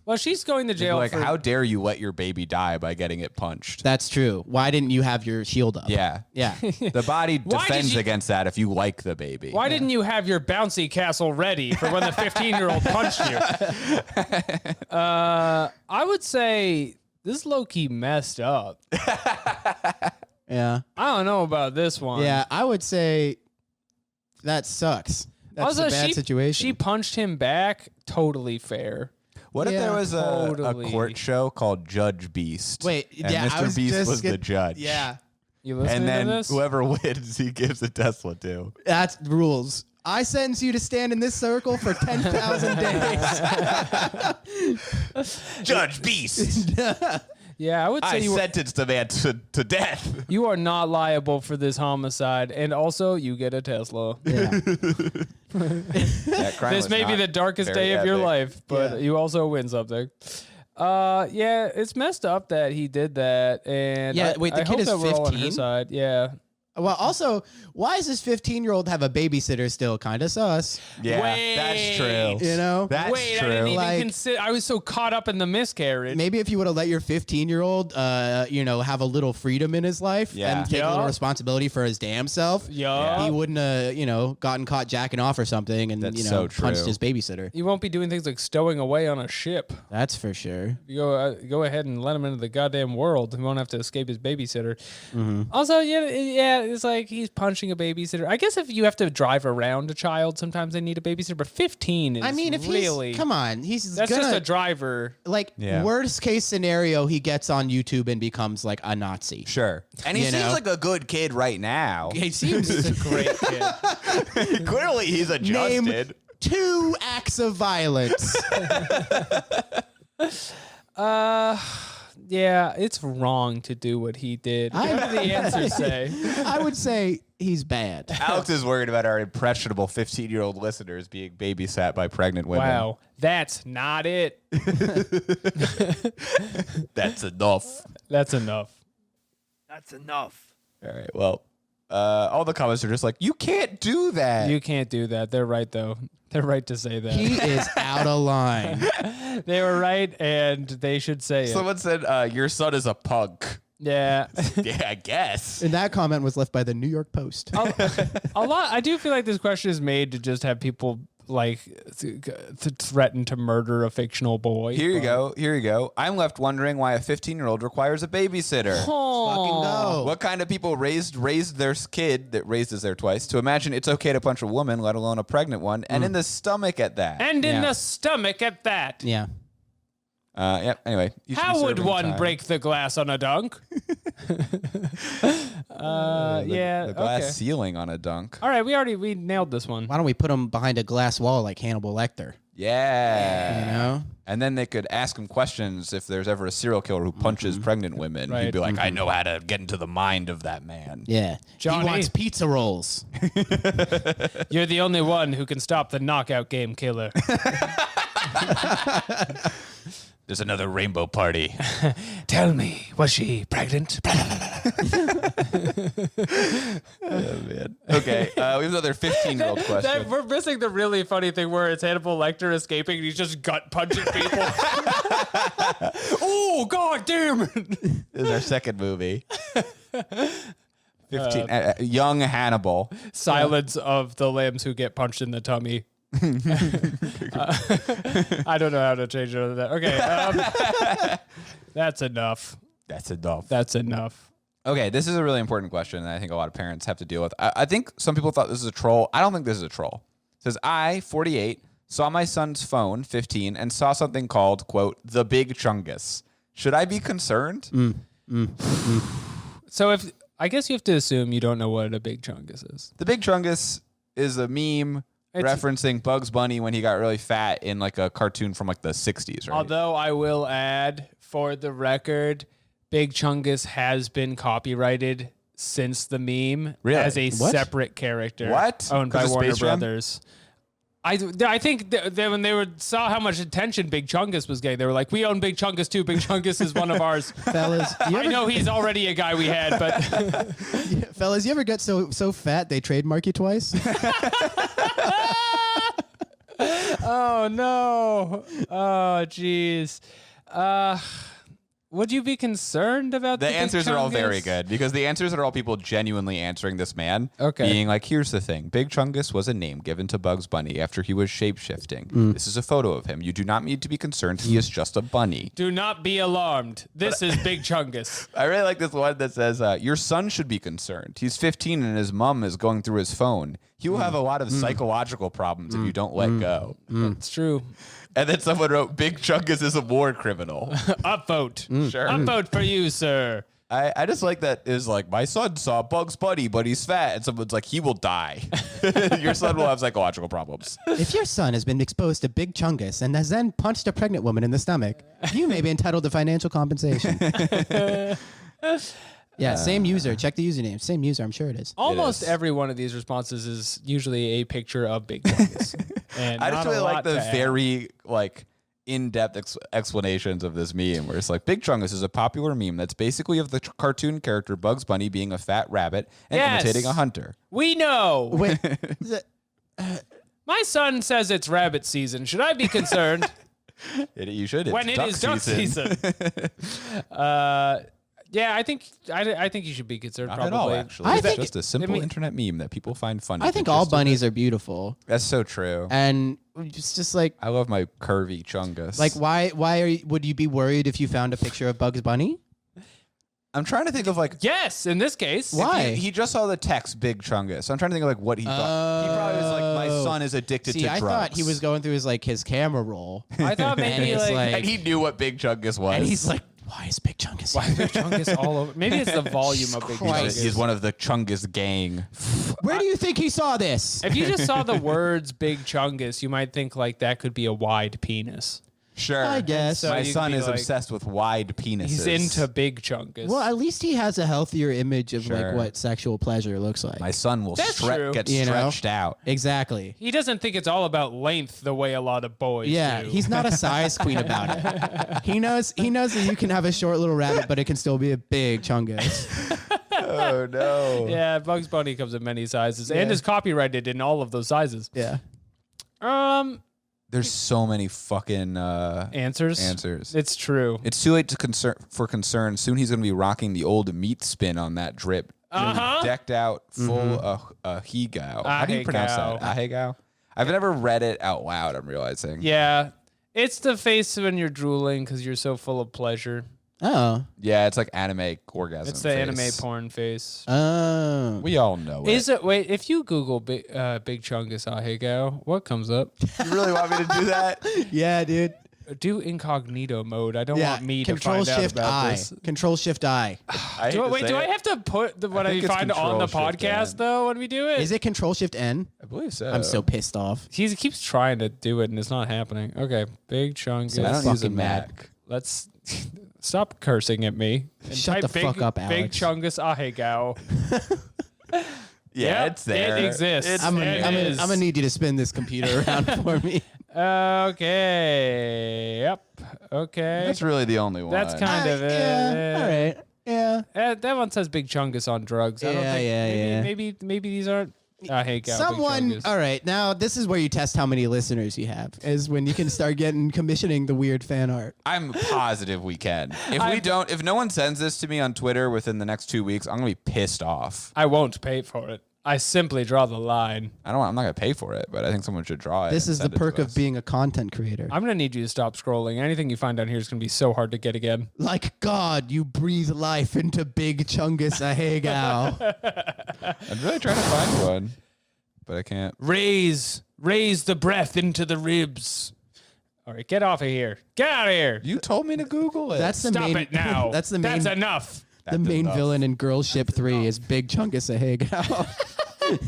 Well, she's going to jail Like, for how dare you let your baby die by getting it punched? That's true. Why didn't you have your shield up? Yeah. Yeah. The body Why did defends you- against that if you like the baby. Why didn't you have your bouncy castle ready for when the 15-year-old punched you? I would say this is low-key messed up. Yeah. I don't know about this one. Yeah. I would say that sucks. That's Also, a bad situation. She punched him back. Totally fair. What if Yeah, there was a totally. court show called Judge Beast? Wait, and yeah, I Mr. was Beast just was the judge. Yeah. You listening And then to this? whoever wins, he gives a Tesla to. That's the rules. I sentence you to stand in this circle for 10,000 days. Judge Beast. Yeah, I would say I you sentenced a man to death. you are not liable for this homicide, and also you get a Tesla. Yeah. That crime This was may be not the darkest very day of your epic. life, but Yeah. you also win something. Yeah, it's messed up that he did that, and Yeah, wait, the I kid hope is that we're all on her 15? side. Yeah, Well, also, why does this 15-year-old have a babysitter still? Kind of sus. Yeah, Wait. that's true. You know? That's wait, true. I didn't even Like- consider. I was so caught up in the miscarriage. Maybe if you would have let your 15-year-old, have a little freedom in his life Yeah. and take a Yeah. little responsibility for his damn self, Yeah. he wouldn't have, gotten caught jacking off or something and, That's so punched true. his babysitter. You won't be doing things like stowing away on a ship. That's for sure. You go ahead and let him into the goddamn world. He won't have to escape his babysitter. Mm-hmm. Also, yeah, it's like he's punching a babysitter. I guess if you have to drive around a child, sometimes they need a babysitter. But 15 is I mean, if really come on, he's that's gonna, just a driver. like Yeah. worst case scenario, he gets on YouTube and becomes like a Nazi. Sure. And he You seems know? like a good kid right now. He seems He's a great kid. Clearly, he's name adjusted. 2 acts of violence. Yeah, it's wrong to do what he did. What do the answers say? I would say he's bad. Alex is worried about our impressionable 15-year-old listeners being babysat by pregnant women. Wow, that's not it. That's enough. That's enough. That's enough. All right. Well, all the comments are just like, you can't do that. You can't do that. They're right, though. They're right to say that. He is out of line. They were right, and they should say it. Someone said, your son is a punk. Yeah. Yeah, I guess. And that comment was left by the New York Post. A lot. I do feel like this question is made to just have people like to threaten to murder a fictional boy. Here you go. Here you go. I'm left wondering why a 15-year-old requires a babysitter. Fucking go. What kind of people raised their kid that raised us there twice to imagine it's okay to punch a woman, let alone a pregnant one, and in the stomach at that? And in Yeah. the stomach at that. Yeah. Yeah. Anyway, you should be How would serving one time. break the glass on a dunk? Yeah. The glass Okay. ceiling on a dunk. All right. We nailed this one. Why don't we put him behind a glass wall like Hannibal Lecter? Yeah. You know? And then they could ask him questions if there's ever a serial killer who punches pregnant women. Right. He'd be like, I know how to get into the mind of that man. Yeah. Johnny. He wants pizza rolls. You're the only one who can stop the knockout game killer. There's another rainbow party. Tell me, was she pregnant? Man. Okay, we have another 15-year-old question. We're missing the really funny thing where it's Hannibal Lecter escaping and he's just gut punching people. Oh, god damn it. This is our second movie. 15. Young Hannibal. Silence of the lambs who get punched in the tummy. I don't know how to change it other than that. Okay. That's enough. That's enough. That's enough. Okay, this is a really important question that I think a lot of parents have to deal with. I think some people thought this is a troll. I don't think this is a troll. It says, I, 48, saw my son's phone, 15, and saw something called, quote, the big chungus. Should I be concerned? So I guess you have to assume you don't know what a big chungus is. The big chungus is a meme referencing Bugs Bunny when he got really fat in like a cartoon from like the 60s, right? Although I will add, for the record, Big Chungus has been copyrighted since the meme as a separate character. What? Owned by 'Cause of Warner Space Jam? Brothers. I think when they saw how much attention Big Chungus was getting, they were like, we own Big Chungus too. Big Chungus is one of ours. Fellas, I know he's already a guy we had, but fellas, you ever get so fat they trademark you twice? oh no. Oh jeez. Would you be concerned about The Big answers are all very Chungus? good because the answers are all people genuinely answering this man. Okay. Being like, here's the thing. Big Chungus was a name given to Bugs Bunny after he was shape-shifting. This is a photo of him. You do not need to be concerned. He is just a bunny. Do not be alarmed. This is Big Chungus. I really like this one that says, your son should be concerned. He's 15 and his mom is going through his phone. He will have a lot of psychological problems if you don't let go. It's true. And then someone wrote, Big Chungus is a war criminal. Upvote. Sure. Upvote for you, sir. I just like that is like, my son saw Bugs Bunny, but he's fat. And someone's like, he will die. Your son will have psychological problems. If your son has been exposed to Big Chungus and has then punched a pregnant woman in the stomach, you may be entitled to financial compensation. Yeah, same user. Check the username. Same user. I'm sure it is. Almost is. every one of these responses is usually a picture of Big Chungus. And I just not a really like lot the to add. very like in-depth explanations of this meme where it's like Big Chungus is a popular meme that's basically of the cartoon character Bugs Bunny being a fat rabbit and Yes. imitating a hunter. We know. Wait, My son says it's rabbit season. Should I be concerned? You should. It's when it duck is duck season. Yeah, I think you should be concerned. Not probably. at all, actually. I It's think- just a simple I mean- internet meme that people find funny. I think all bunnies are beautiful, That's so true. and it's just like I love my curvy Chungus. why would you be worried if you found a picture of Bugs Bunny? I'm trying to think of like Yes, in this case. Why? he just saw the text Big Chungus. So I'm trying to think of like what he thought. He probably was like, my son is addicted See, to I drugs. thought he was going through his camera roll, I thought and maybe it's like, and he knew what Big Chungus was. and he's like, why is Big Chungus? Why Big Chungus all over? Maybe it's the volume of Big Christ. Chungus. He's one of the Chungus gang. Where do you think he saw this? If you just saw the words Big Chungus, you might think like that could be a wide penis. Sure. I guess. So My you could son be is like- obsessed with wide penises. He's into Big Chungus. Well, at least he has a healthier image of Sure. like what sexual pleasure looks like. My son will That's true. get You know? stretched out. Exactly. He doesn't think it's all about length the way a lot of boys Yeah, do. he's not a size queen about it. He knows that you can have a short little rabbit, but it can still be a big chungus. Oh no. Yeah, Bugs Bunny comes in many sizes and is copyrighted in all of those sizes. Yeah. There's so many fucking Answers. It's true. It's too late for concern. Soon he's gonna be rocking the old meat spin on that drip. Decked out, full of ahegao. How do you pronounce that? Ahegao? I've never read it out loud, I'm realizing. Yeah, it's the face when you're drooling because you're so full of pleasure. Oh. Yeah, it's like anime orgasm. It's the face. anime porn face. Oh. We all know Is it? Wait, if you Google Big Chungus Ahegao, what comes up? You really want me to do that? Yeah, dude. Do incognito mode. I don't want me to Control find out Shift about I. this. Control Shift I. Do I have to put what I think it's find on the Control Shift podcast N. though when we do it? Is it Control Shift N? I believe so. I'm so pissed off. He keeps trying to do it and it's not happening. Okay, big chungus. I don't use a fucking mad. Mac. Let's stop cursing at me. And Shut type the fuck up, Big Alex. chungus ahegao. Yeah, Yep, it's there. It exists. I'm It gonna is. need you to spin this computer around for me. Okay. Yep. Okay. That's really the only one. That's kind of it. Yeah. All right. Yeah. That one says Big Chungus on drugs. I don't Yeah, think, yeah. Maybe these aren't. I hate Big Someone. Chungus. All right. Now this is where you test how many listeners you have. Is when you can start commissioning the weird fan art. I'm positive we can. If no one sends this to me on Twitter within the next 2 weeks, I'm gonna be pissed off. I won't pay for it. I simply draw the line. I'm not gonna pay for it, but I think someone should draw it. This and is the send it to perk of us. being a content creator. I'm gonna need you to stop scrolling. Anything you find down here is gonna be so hard to get again. Like God, you breathe life into Big Chungus Ahegao. I'm really trying to find one, but I can't. Raise the breath into the ribs. All right, get off of here. Get out of here. You told me to Google it. That's the Stop main. it now. That's the main. That's enough. The main enough. villain in Girl Ship 3 is Big Chungus Ahegao.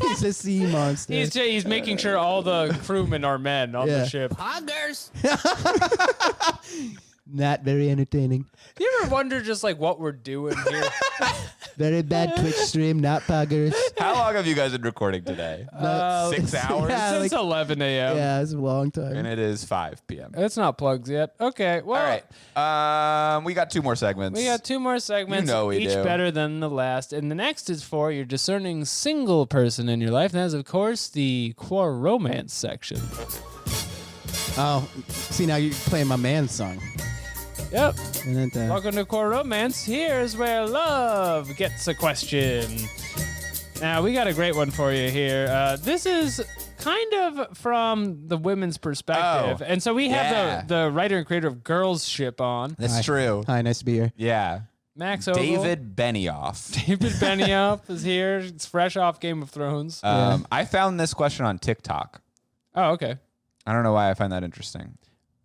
He's a sea monster. He's making sure all the crewmen are men on Yeah. the ship. Poggers. Not very entertaining. You ever wonder just like what we're doing here? Very bad Twitch stream, not poggers. How long have you guys been recording today? 6 hours? Yeah, Since 11 a.m. Yeah, it's a long time. And it is 5 p.m. It's not plugs yet. Okay, well, All right. We got 2 more segments. we got 2 more segments, You know we each do. better than the last. And the next is for your discerning single person in your life. And that is, of course, the Quora romance section. Oh, see, now you're playing my man's song. Yep. Dun-dun-dun. Welcome to Quora Romance. Here's where love gets a question. Now, we got a great one for you here. This is kind of from the women's perspective. Oh, And so we have yeah. the writer and creator of Girls Ship on, That's Hi. true. Hi, nice to be here. Yeah. Max Ogle. David Benioff. David Benioff is here. It's fresh off Game of Thrones. I found this question on TikTok. Oh, okay. I don't know why I find that interesting.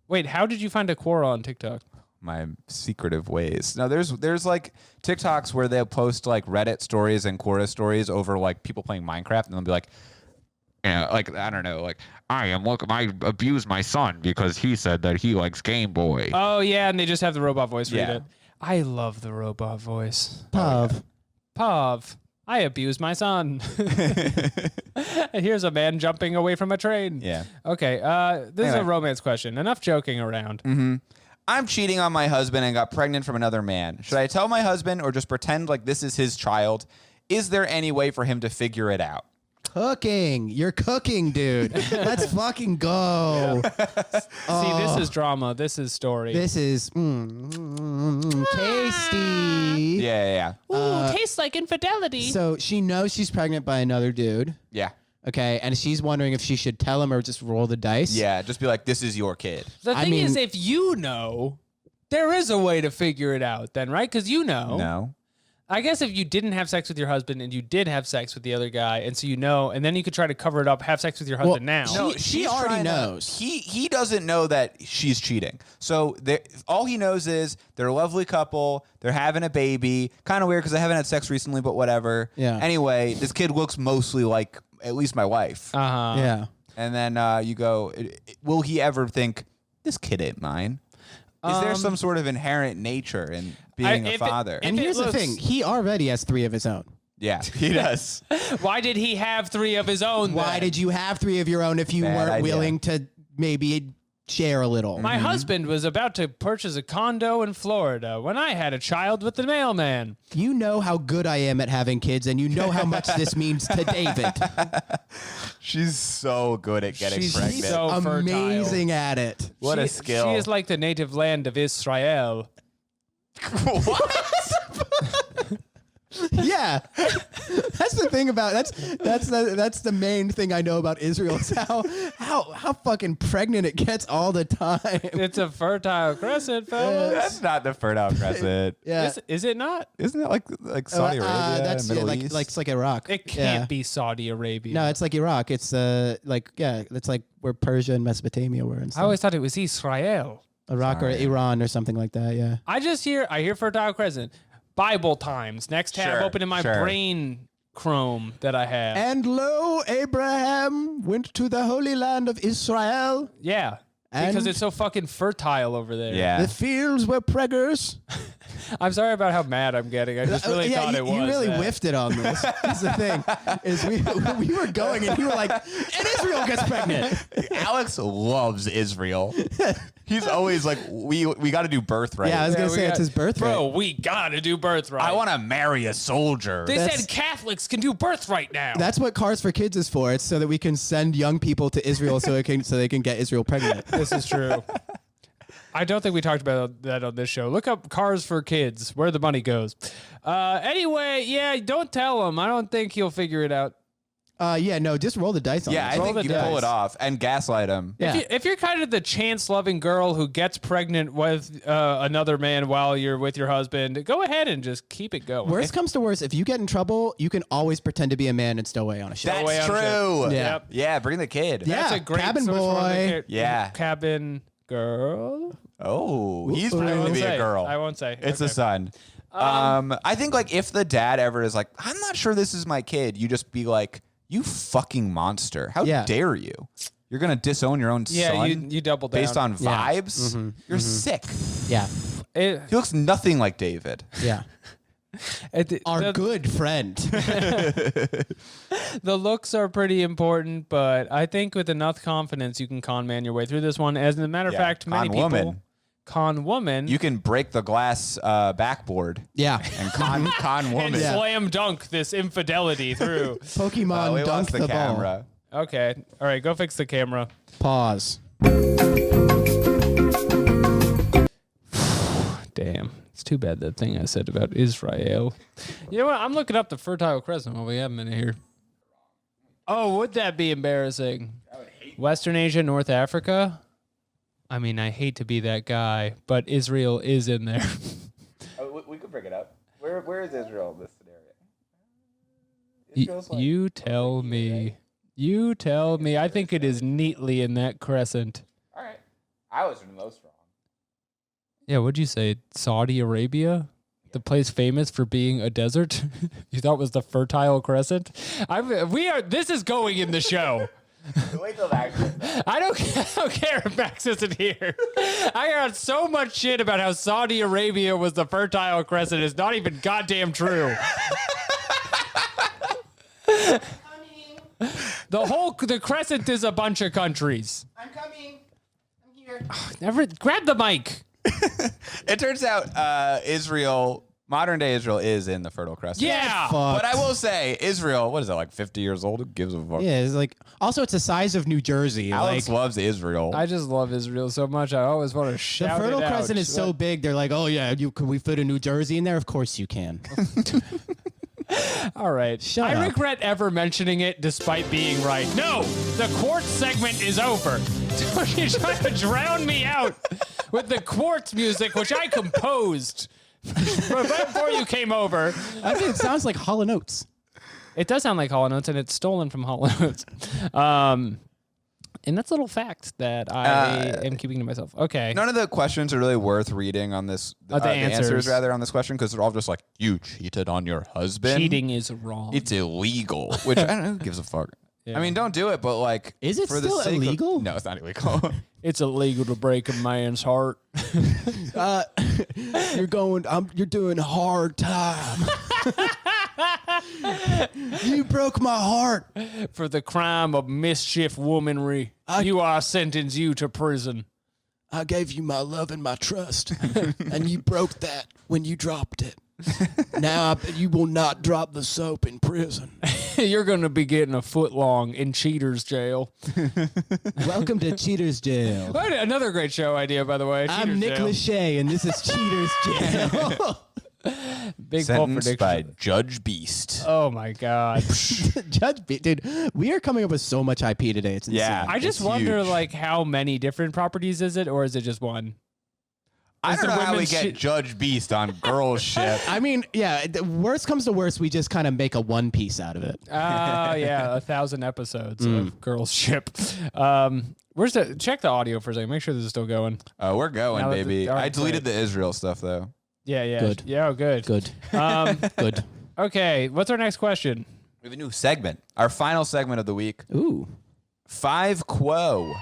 Wait, how did you find a Quora on TikTok? My secretive ways. No, there's like TikToks where they'll post like Reddit stories and Quora stories over like people playing Minecraft, and they'll be like, like I don't know, like I abused my son because he said that he likes Game Boy. Oh, yeah, and they just have the robot voice read Yeah. it. I love the robot voice. Pav. Pav, I abused my son. Here's a man jumping away from a train. Yeah. Okay, this is a Anyway. romance question. Enough joking around. I'm cheating on my husband and got pregnant from another man. Should I tell my husband or just pretend like this is his child? Is there any way for him to figure it out? Cooking. You're cooking, dude. Let's fucking go. See, this is drama. This is story. This is tasty. Yeah. Ooh, tastes like infidelity. So she knows she's pregnant by another dude. Yeah. Okay, and she's wondering if she should tell him or just roll the dice. Yeah. Just be like, this is your kid. The I thing is, mean- if you know, there is a way to figure it out then, right? Because you know. No. I guess if you didn't have sex with your husband and you did have sex with the other guy, and so you know, and then you could try to cover it up, have sex with your husband now. no, she already trying to- knows. He doesn't know that she's cheating. So all he knows is they're a lovely couple. They're having a baby. Kind of weird because they haven't had sex recently, but whatever. Yeah. Anyway, this kid looks mostly like at least my wife. Uh-huh. Yeah. And then you go, will he ever think this kid ain't mine? Is there some sort of inherent nature in being a father? And If it here's the looks- thing. He already has 3 of his own. yeah, he does. Why did he have 3 of his own? Why then? did you have 3 of your own if you Bad weren't idea. willing to maybe share a little? My husband was about to purchase a condo in Florida when I had a child with the mailman. You know how good I am at having kids, and you know how much this means to David. She's so good at getting She's pregnant. so Amazing at it. what a She skill. is like the native land of Israel. Yeah, that's the thing about that's the main thing I know about Israel is how fucking pregnant it gets all the time. It's a fertile crescent, fellas. That's not the Fertile Crescent. Yeah, Is it not? Isn't it like Saudi Arabia, that's Middle like East? it's like Iraq. It can't be Saudi Arabia. No, it's like Iraq. It's it's like where Persia and Mesopotamia were and I stuff. always thought it was Israel. Iraq or Iran or something like that. Yeah. I hear Fertile Crescent. Bible times. Next tab Sure, open in my sure. brain Chrome that I have. And lo, Abraham went to the holy land of Israel. Yeah. Because And- it's so fucking fertile over there. Yeah. The fields were preggers. I'm sorry about how mad I'm getting. I just really thought it was. You really that. whiffed it on this. That's the thing. Is we were going and you were like, and Israel gets pregnant. Alex loves Israel. He's always like, we got to do birthright. Yeah, I was Yeah, gonna we say it's got- his birthright. Bro, we gotta do birthright. I want to marry a soldier. They That's- said Catholics can do birthright now. That's what Cars for Kids is for. It's so that we can send young people to Israel so they can get Israel pregnant. This is true. I don't think we talked about that on this show. Look up Cars for Kids, where the money goes. Anyway, yeah, don't tell him. I don't think he'll figure it out. Yeah, no, just roll the dice on yeah, this. I Roll think the you pull dice. it off and gaslight him. Yeah. If you're kind of the chance-loving girl who gets pregnant with another man while you're with your husband, go ahead and just keep it going. Worst comes to worst, if you get in trouble, you can always pretend to be a man and stow away on a ship. That's away on true. ship. Yeah. Yep. Yeah, bring the kid. Yeah. That's a great cabin source for boy. the Yeah. cabin girl. Oh, he's Ooh. I pretending to won't be say. a girl. I won't say. It's Okay. a son. I think like if the dad ever is like, I'm not sure this is my kid, you just be like, you fucking monster. How Yeah. dare you? You're going to disown your own Yeah, son you double down. based on Yeah. vibes? You're sick. Yeah, It, He looks nothing like David. yeah. Our the, good friend. the looks are pretty important, but I think with enough confidence you can con man your way through this one. As a matter of Yeah, fact, many con people woman. con woman You can break the glass backboard Yeah. and con woman. and Yeah. slam dunk this infidelity through. Pokemon we dunk lost the, ball. camera. Okay, all right, go fix the camera. Pause. Damn. It's too bad that thing I said about Israel. You know what? I'm looking up the Fertile Crescent while we have a minute here. Oh, would that be embarrassing? Western Asia, North Africa? I mean, I hate to be that guy, but Israel is in there. We could bring it up. Where is Israel in this scenario? You tell me. You tell me. I think it is neatly in that crescent. All right. I was the most wrong. Yeah, what'd you say? Saudi Arabia? The place famous for being a desert? You thought was the Fertile Crescent? This is going in the show. Wait till Max gets there. I don't care if Max isn't here. I got so much shit about how Saudi Arabia was the Fertile Crescent. It's not even goddamn true. The crescent is a bunch of countries. I'm coming. I'm here. Never grab the mic. It turns out Israel, modern day Israel, is in the Fertile Crescent. Yeah. But I will say, Israel, what is it, like 50 years old? Who gives a fuck? Yeah, it's like also it's the size of New Jersey. Alex like loves Israel. I just love Israel so much. I always want to the shout Fertile it out. Crescent is so big. They're like, oh yeah, can we fit a New Jersey in there? Of course you can. All right. Shut I up. regret ever mentioning it despite being right. No, the quartz segment is over. You're trying to drown me out with the quartz music, which I composed right before you came over. I think it sounds like Hall & Oates. It does sound like Hall & Oates, and it's stolen from Hall & Oates. And that's a little fact that I am keeping to myself. Okay. None of the questions are really worth reading on this. The answers. rather on this question because they're all just like, you cheated on your husband. Cheating is wrong. It's illegal. Which I don't know. Who gives a fuck? Yeah. I mean, don't do it. But like, Is it for the still sake of- illegal? No, it's not illegal. It's illegal to break a man's heart. You're doing hard time. You broke my heart. For the crime of mischief womanry, I sentence you to prison. I gave you my love and my trust, and you broke that when you dropped it. Now you will not drop the soap in prison. You're going to be getting a foot long in cheaters jail. Welcome to Cheaters Jail. Another great show idea, by the way. I'm Cheaters Nick Jail. Lachey, and this is Cheaters Jail. Big Pulp Sentenced Fiction. by Judge Beast. Oh my god! Dude, we are coming up with so much IP today. It's insane. Yeah. I just It's wonder, huge. like, how many different properties is it, or is it just one? I don't know how we women's get Judge Beast on Girls Ship. I mean, yeah. The worst comes to worst, we just kind of make a one piece out of it. Oh yeah, 1,000 episodes of Girls Ship. Where's the? Check the audio for a second. Make sure this is still going. We're going, Now that baby. all right, I deleted great. the Israel stuff though. Yeah. Good. Yeah. Oh, good. Good. Good. Okay. What's our next question? We have a new segment. Our final segment of the week. Ooh. 5 Quo.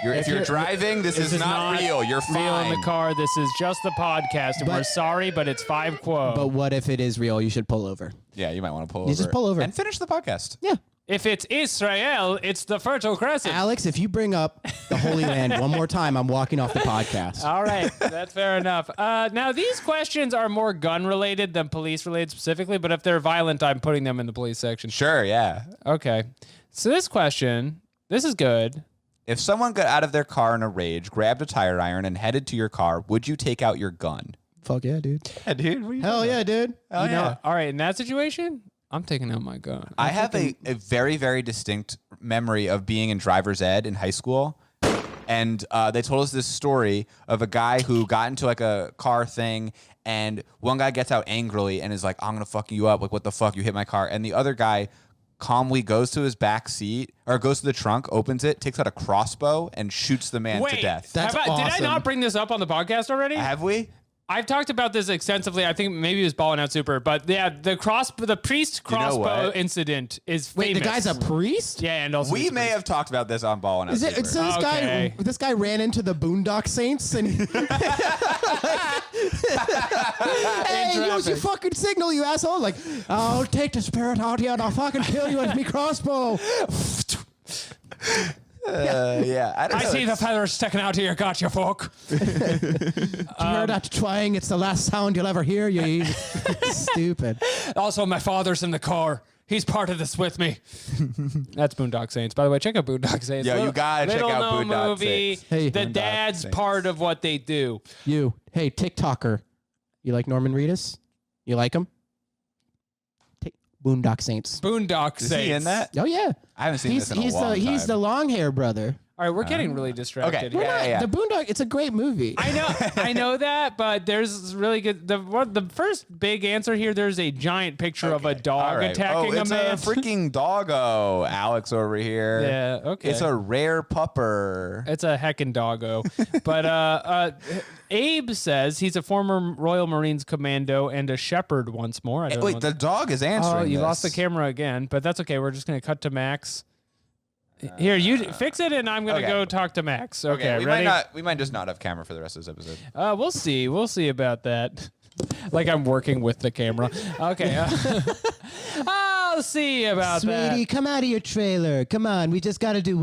If you're driving, this is not real. You're fine. Real in the car. This is just the podcast, and we're sorry, but it's 5 Quo. But what if it is real? You should pull over. Yeah, you might want to pull over. You just pull over. And finish the podcast. Yeah. If it's Israel, it's the Fertile Crescent. Alex, if you bring up the Holy Land one more time, I'm walking off the podcast. All right, that's fair enough. Now, these questions are more gun-related than police-related specifically, but if they're violent, I'm putting them in the police section. Sure, yeah. Okay. So this question, this is good. If someone got out of their car in a rage, grabbed a tire iron, and headed to your car, would you take out your gun? Fuck yeah, dude. Yeah, dude. What are you Hell yeah, dude. Hell You know, yeah. all right, in that situation, I'm taking out my gun. I have a very, very distinct memory of being in driver's ed in high school. And they told us this story of a guy who got into like a car thing, and one guy gets out angrily and is like, I'm going to fuck you up. Like, what the fuck? You hit my car. And the other guy calmly goes to his back seat or goes to the trunk, opens it, takes out a crossbow, and shoots the man to death. That's Did I awesome. not bring this up on the podcast already? Have we? I've talked about this extensively. I think maybe it was Ballin' Out Super, but yeah, the priest You know crossbow what? incident is Wait, famous. the guy's a priest? Yeah, and also We he's a may priest. have talked about this on Ball and Out Is it? Super. So Okay. this guy ran into the Boondock Saints and hey, use your fucking signal, you asshole! Like, I'll take the spirit out here and I'll fucking kill you with me crossbow. Yeah, I don't I know. see the feathers sticking out of your gut, you fuck. You hear that twang? It's the last sound you'll ever hear. You stupid. Also, my father's in the car. He's part of this with me. That's Boondock Saints. By the way, check out Boondock Saints. Yo, you gotta check out Little-known Boondock movie. Saints. Hey, the Boondock dad's Saints. part of what they do. You, hey TikToker, you like Norman Reedus? You like him? Boondock Saints. Boondock Is Saints. he in that? Oh yeah, I haven't seen this in a long time. he's the long hair brother. All right, we're getting really distracted. Okay, here. yeah. The Boondock. It's a great movie. I know that, but there's really good. The first big answer here. There's a giant picture of a dog All right. attacking it's a man. a freaking doggo, Alex over here. Yeah, okay. It's a rare pupper. It's a heckin' doggo. But Abe says he's a former Royal Marines commando and a shepherd once more. I don't Wait, know. the dog is answering. Oh, you this. lost the camera again, but that's okay. We're just gonna cut to Max. Here, you fix it, and I'm gonna okay. go talk to Max. Okay, we ready? might just not have camera for the rest of this episode. We'll see. We'll see about that. Like I'm working with the camera. Okay. I'll see about Sweetie, that. come out of your trailer. Come on, we just got to do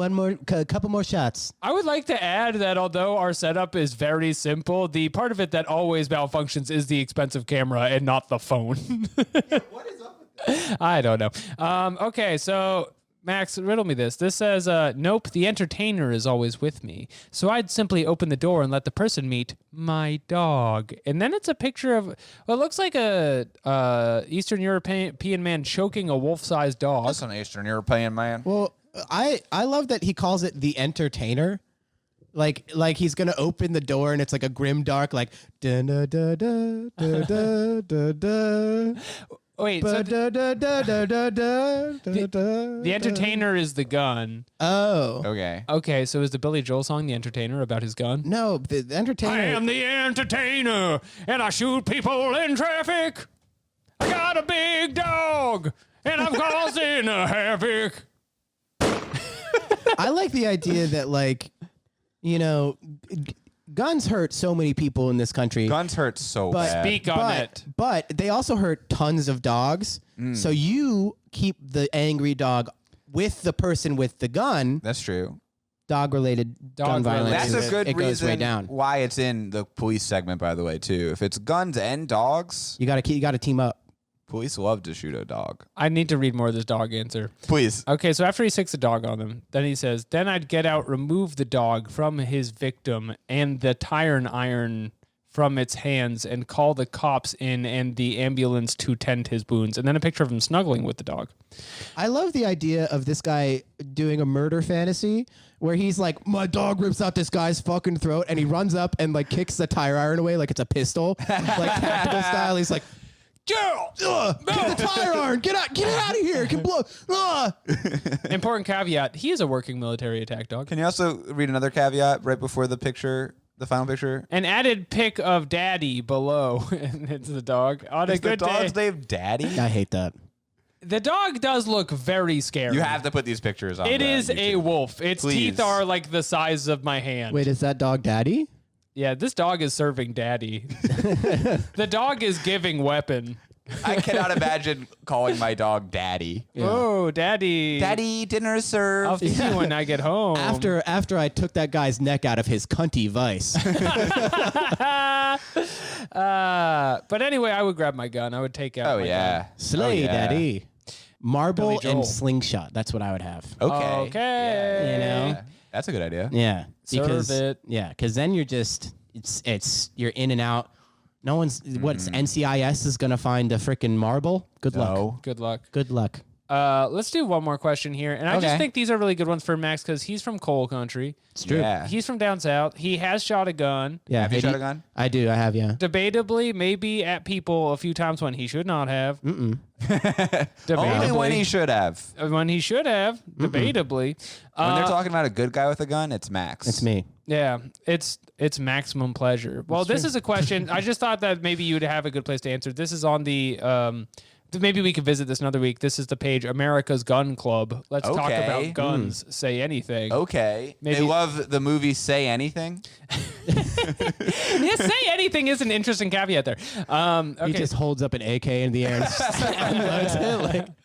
couple more shots. I would like to add that although our setup is very simple, the part of it that always malfunctions is the expensive camera and not the phone. What is up with that? I don't know. Okay, so Max, riddle me this. This says, nope, the entertainer is always with me. So I'd simply open the door and let the person meet my dog. And then it's a picture of, well, it looks like a Eastern European man choking a wolf-sized dog. That's an Eastern European man. Well, I love that he calls it the entertainer. Like he's gonna open the door and it's like a grim dark like da da da da da da da da. Wait, so The the entertainer is the gun. Oh. Okay. Okay, so is the Billy Joel song The Entertainer about his gun? No, the entertainer. I am the entertainer, and I shoot people in traffic. I got a big dog, and I'm causing a havoc. I like the idea that like, you know, guns hurt so many people in this country. Guns hurt so But- bad. Speak on it. But they also hurt tons of dogs. So you keep the angry dog with the person with the gun. That's true. Dog-related gun Dog-related. violence. That's a good it goes way reason down. why it's in the police segment, by the way, too. If it's guns and dogs, You gotta team up. police love to shoot a dog. I need to read more of this dog answer. Please. Okay, so after he sicks the dog on them, then he says, then I'd get out, remove the dog from his victim, and the tire and iron from its hands and call the cops in and the ambulance to tend his wounds. And then a picture of him snuggling with the dog. I love the idea of this guy doing a murder fantasy where he's like, my dog rips out this guy's fucking throat, and he runs up and like kicks the tire iron away like it's a pistol, like tactical style. He's like, get the tire iron, get out of here, it can blow. Important caveat, he is a working military attack dog. Can you also read another caveat right before the picture, the final picture? An added pic of Daddy below. And it's the dog. On Is a good the dog's day. name Daddy? I hate that. The dog does look very scary. You have to put these pictures on. It is YouTube. a wolf. Its Please. teeth are like the size of my hand. Wait, is that dog Daddy? Yeah, this dog is serving Daddy. The dog is giving weapon. I cannot imagine calling my dog Daddy. Oh, Daddy. Daddy, dinner is served. I'll feed you when I get home. After I took that guy's neck out of his cunty vice. But anyway, I would grab my gun. I would take out Oh my yeah. gun. Slay, Oh, yeah. Daddy. Marble Billy Joel. and slingshot. That's what I would have. Okay. Okay. You know? Yeah. That's a good idea. Yeah. Serve Because, it. Yeah, because then you're just you're in and out. No one's what's NCIS is gonna find a freaking marble. Good luck. No. Good luck. Good luck. Let's do one more question here. And I just Okay. think these are really good ones for Max because he's from coal country. It's true. Yeah. He's from down south. He has shot a gun. Yeah. Have you Hey, shot a gun? I do. I have. Yeah. Debatably, maybe at people a few times when he should not have. Debatably. Only when he should have. When he should have. Debatably. When they're talking about a good guy with a gun, it's Max. It's me. Yeah, it's maximum pleasure. Well, this is a question. I just thought that maybe you'd have a good place to answer. This is on the maybe we could visit this another week. This is the page America's Gun Club. Let's talk Okay. about guns. Say anything. Okay. Maybe- They love the movie Say Anything. Yeah, say anything is an interesting caveat there. He Okay. just holds up an AK in the air and just unloads it.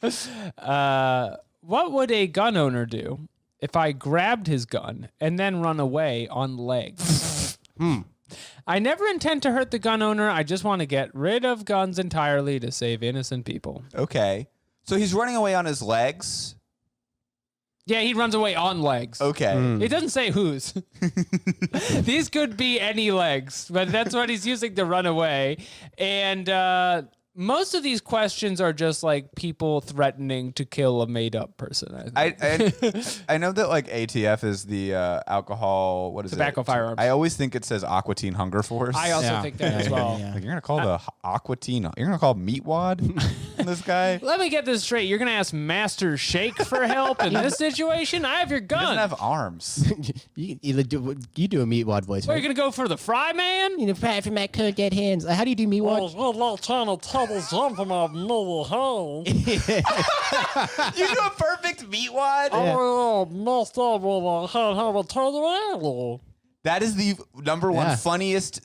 Like, What would a gun owner do if I grabbed his gun and then run away on legs? I never intend to hurt the gun owner. I just want to get rid of guns entirely to save innocent people. Okay. So he's running away on his legs. Yeah, he runs away on legs. Okay. It doesn't say whose. These could be any legs, but that's what he's using to run away. And most of these questions are just like people threatening to kill a made-up person. I think. I know that like ATF is the alcohol. What is Tobacco it? firearms. I always think it says Aqua Teen Hunger Force. I also Yeah. think that as well. Yeah. Like you're gonna call the Aqua Teen. You're gonna call Meatwad this guy. Let me get this straight. You're going to ask Master Shake for help in this situation? I have your He doesn't gun. have arms. you do a meatwad voice. What, are Right? you going to go for the fry man? You know, Pat from that could get hands. How do you do meatwad? You do a perfect Meatwad. That is the number one Yeah. funniest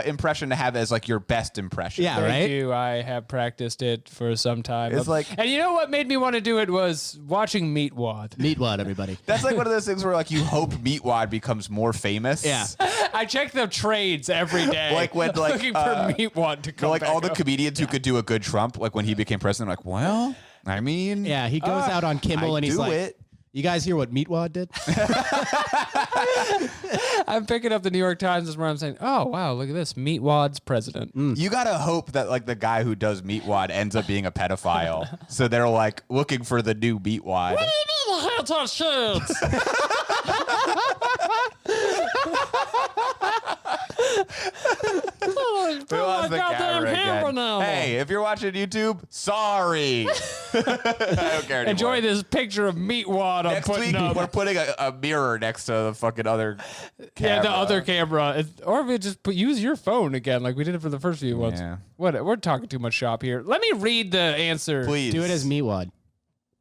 impression to have as like your best impression. Yeah, Thank right? you. I have practiced it for some time. It's like- and you know what made me want to do it was watching Meatwad. Meatwad, everybody. That's like one of those things where like you hope Meatwad becomes more famous. Yeah. I check the trades every day. Like when, like, looking for Meatwad to come Like back all the up. comedians who could do a good Trump, like when he became president, like, well, I mean, Yeah, he goes out on Kimmel I and he's do like, it. "You guys hear what Meatwad did?" I'm picking up the New York Times where I'm saying, oh, wow, look at this. Meatwad's president. You gotta hope that like the guy who does Meatwad ends up being a pedophile. So they're like looking for the new Meatwad. Who lost the camera again? Hey, if you're watching YouTube, sorry. I don't care anymore. Enjoy this picture of Meatwad I'm Next putting week, up. we're putting a mirror next to the fucking other camera. Yeah, the other camera. Or we just use your phone again like we did it for the first few ones. Yeah. What? We're talking too much shop here. Let me read the answer. Please. Do it as Meatwad.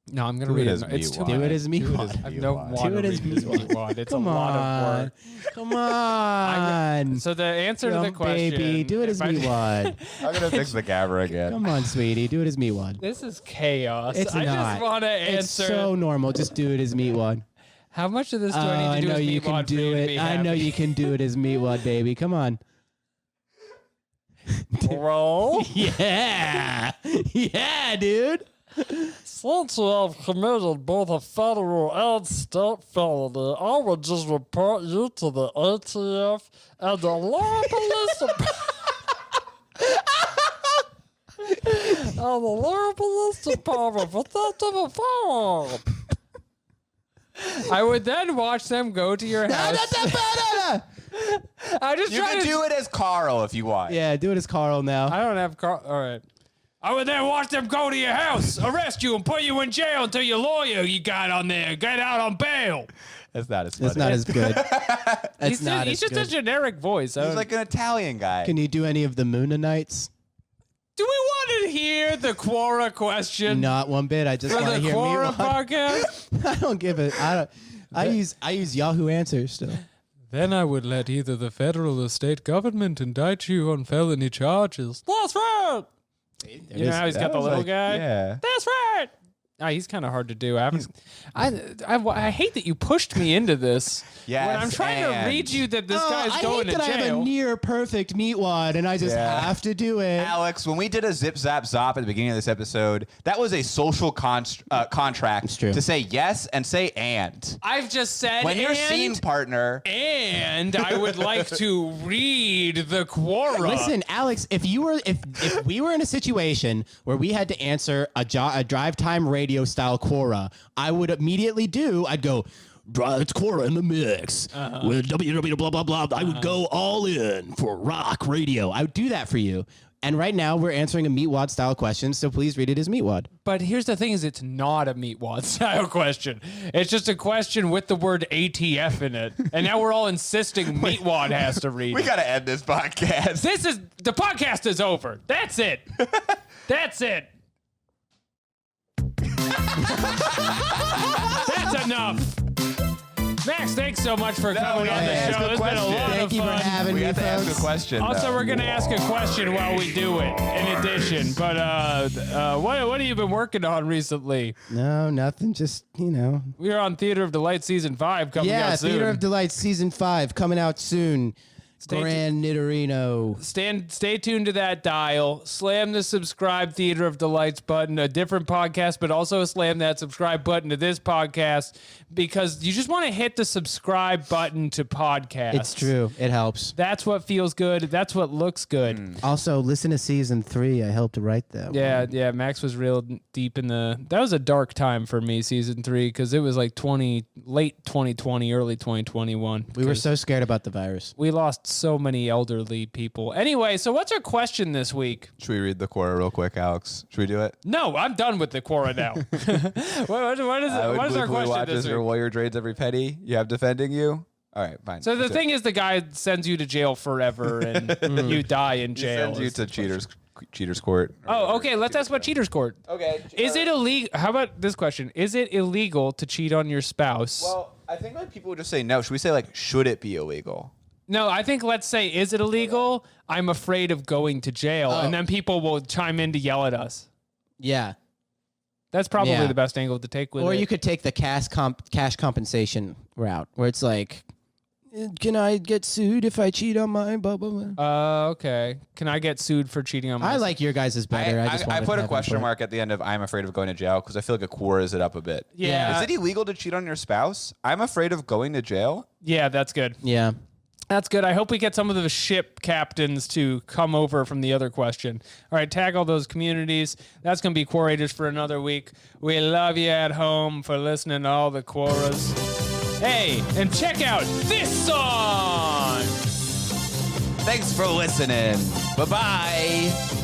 No, I'm going to Do it read as it. It's too Meatwad. Do it much. as Meatwad. I don't want to Do it as read it as Meatwad. Meatwad. It's Come a lot of on. work. Come on. So the answer to the Come, question. baby, do it as if I- Meatwad. I'm gonna fix the camera again. Come on, sweetie, do it as Meatwad. This is chaos. It's I not. just want to answer. It's so normal. Just do it as Meatwad. How much of this do Oh, I I need to do know as you Meatwad can for you do to it. be I know happy? you can do it as Meatwad, baby. Come on. Roll. Yeah. Yeah, dude. Since you have committed both a federal and state felony, I would just report you to the ATF and the law police department for theft of a firearm. I would then watch them go to your house. I just You try can to do it as Carl if you want. Yeah, do it as Carl now. I don't have car. All right. I would then watch them go to your house, arrest you, and put you in jail until your lawyer you got on there get out on bail. That's not as funny. That's not as good. That's not He's as just good. a generic voice. He's like an Italian guy. Can you do any of the Moonanites? Do we want to hear the Quora question Not one bit. I just for want the to hear Quora me. podcast? I don't give it. I use Yahoo Answers still. Then I would let either the federal or state government indict you on felony charges. That's right. You know how he's got the little guy? Yeah. That's right. He's kind of hard to do. I hate that you pushed me into this. Yes, when I'm trying to read you that this guy's going I hate to that I have a jail. near perfect meatwad, and I just Yeah. have to do it. Alex, when we did a zip zap zop at the beginning of this episode, that was a social contract true. to say yes and say and. I've just said When your and, scene partner, and I would like to read the Quora. Listen, Alex, if we were in a situation where we had to answer a drive time radio style Quora, I would immediately I'd go, it's Quora in the mix with www blah blah blah. I would go all in for rock radio. I would do that for you. And right now we're answering a Meatwad style question, so please read it as Meatwad. But here's the thing: is it's not a Meatwad style question. It's just a question with the word ATF in it, and now we're all insisting Meatwad has to read. we it. got to end this podcast. The podcast is over. That's it. That's it. That's enough. Max, thanks so much for coming on the yeah, show. good It's been a question. lot Thank of you for fun. having We me, have to ask folks. a question. Also, though. we're going to ask a question while we do it, in addition. But what have you been working on recently? No, nothing. Just, We're on Theater of Delight Season 5 coming out soon. Theater of Delight Season 5 coming out soon. Grand Nidorino. Stay tuned to that dial. Slam the subscribe Theater of Delights button, a different podcast, but also slam that subscribe button to this podcast because you just want to hit the subscribe button to podcasts. It's true. It helps. That's what feels good. That's what looks good. Also, listen to Season 3. I helped to write that one. Yeah. Max was real deep in that was a dark time for me, Season 3, because it was like late 2020, early 2021. We were so scared about the virus. We lost so many elderly people. Anyway, so what's our question this week? Should we read the Quora real quick, Alex? Should we do it? No, I'm done with the Quora now. what is our question this week? Your lawyer trades every penny you have defending you. All right, fine. So the thing is, the guy sends you to jail forever, and you die in he jail. sends you to cheaters court. Oh, okay. Let's ask about cheaters court. Okay. Is it illegal? How about this question? Is it illegal to cheat on your spouse? Well, I think people would just say no. Should we say should it be illegal? No, I think let's say, is it illegal? I'm afraid of going to jail, and then people will chime in to yell at us. Yeah. That's probably Yeah. the best angle to take with Or it. you could take the cash compensation route, where it's like, can I get sued if I cheat on my blah, blah, blah? Okay. Can I get sued for cheating on my? I like your guys' better. I just I wanted put to a have question input. mark at the end of I'm afraid of going to jail because I feel like a Quora it up a bit. Yeah. Is it illegal to cheat on your spouse? I'm afraid of going to jail. Yeah, that's good. Yeah. That's good. I hope we get some of the ship captains to come over from the other question. All right, tag all those communities. That's going to be Quorators for another week. We love you at home for listening to all the Quoras. Hey, and check out this song. Thanks for listening. Bye-bye.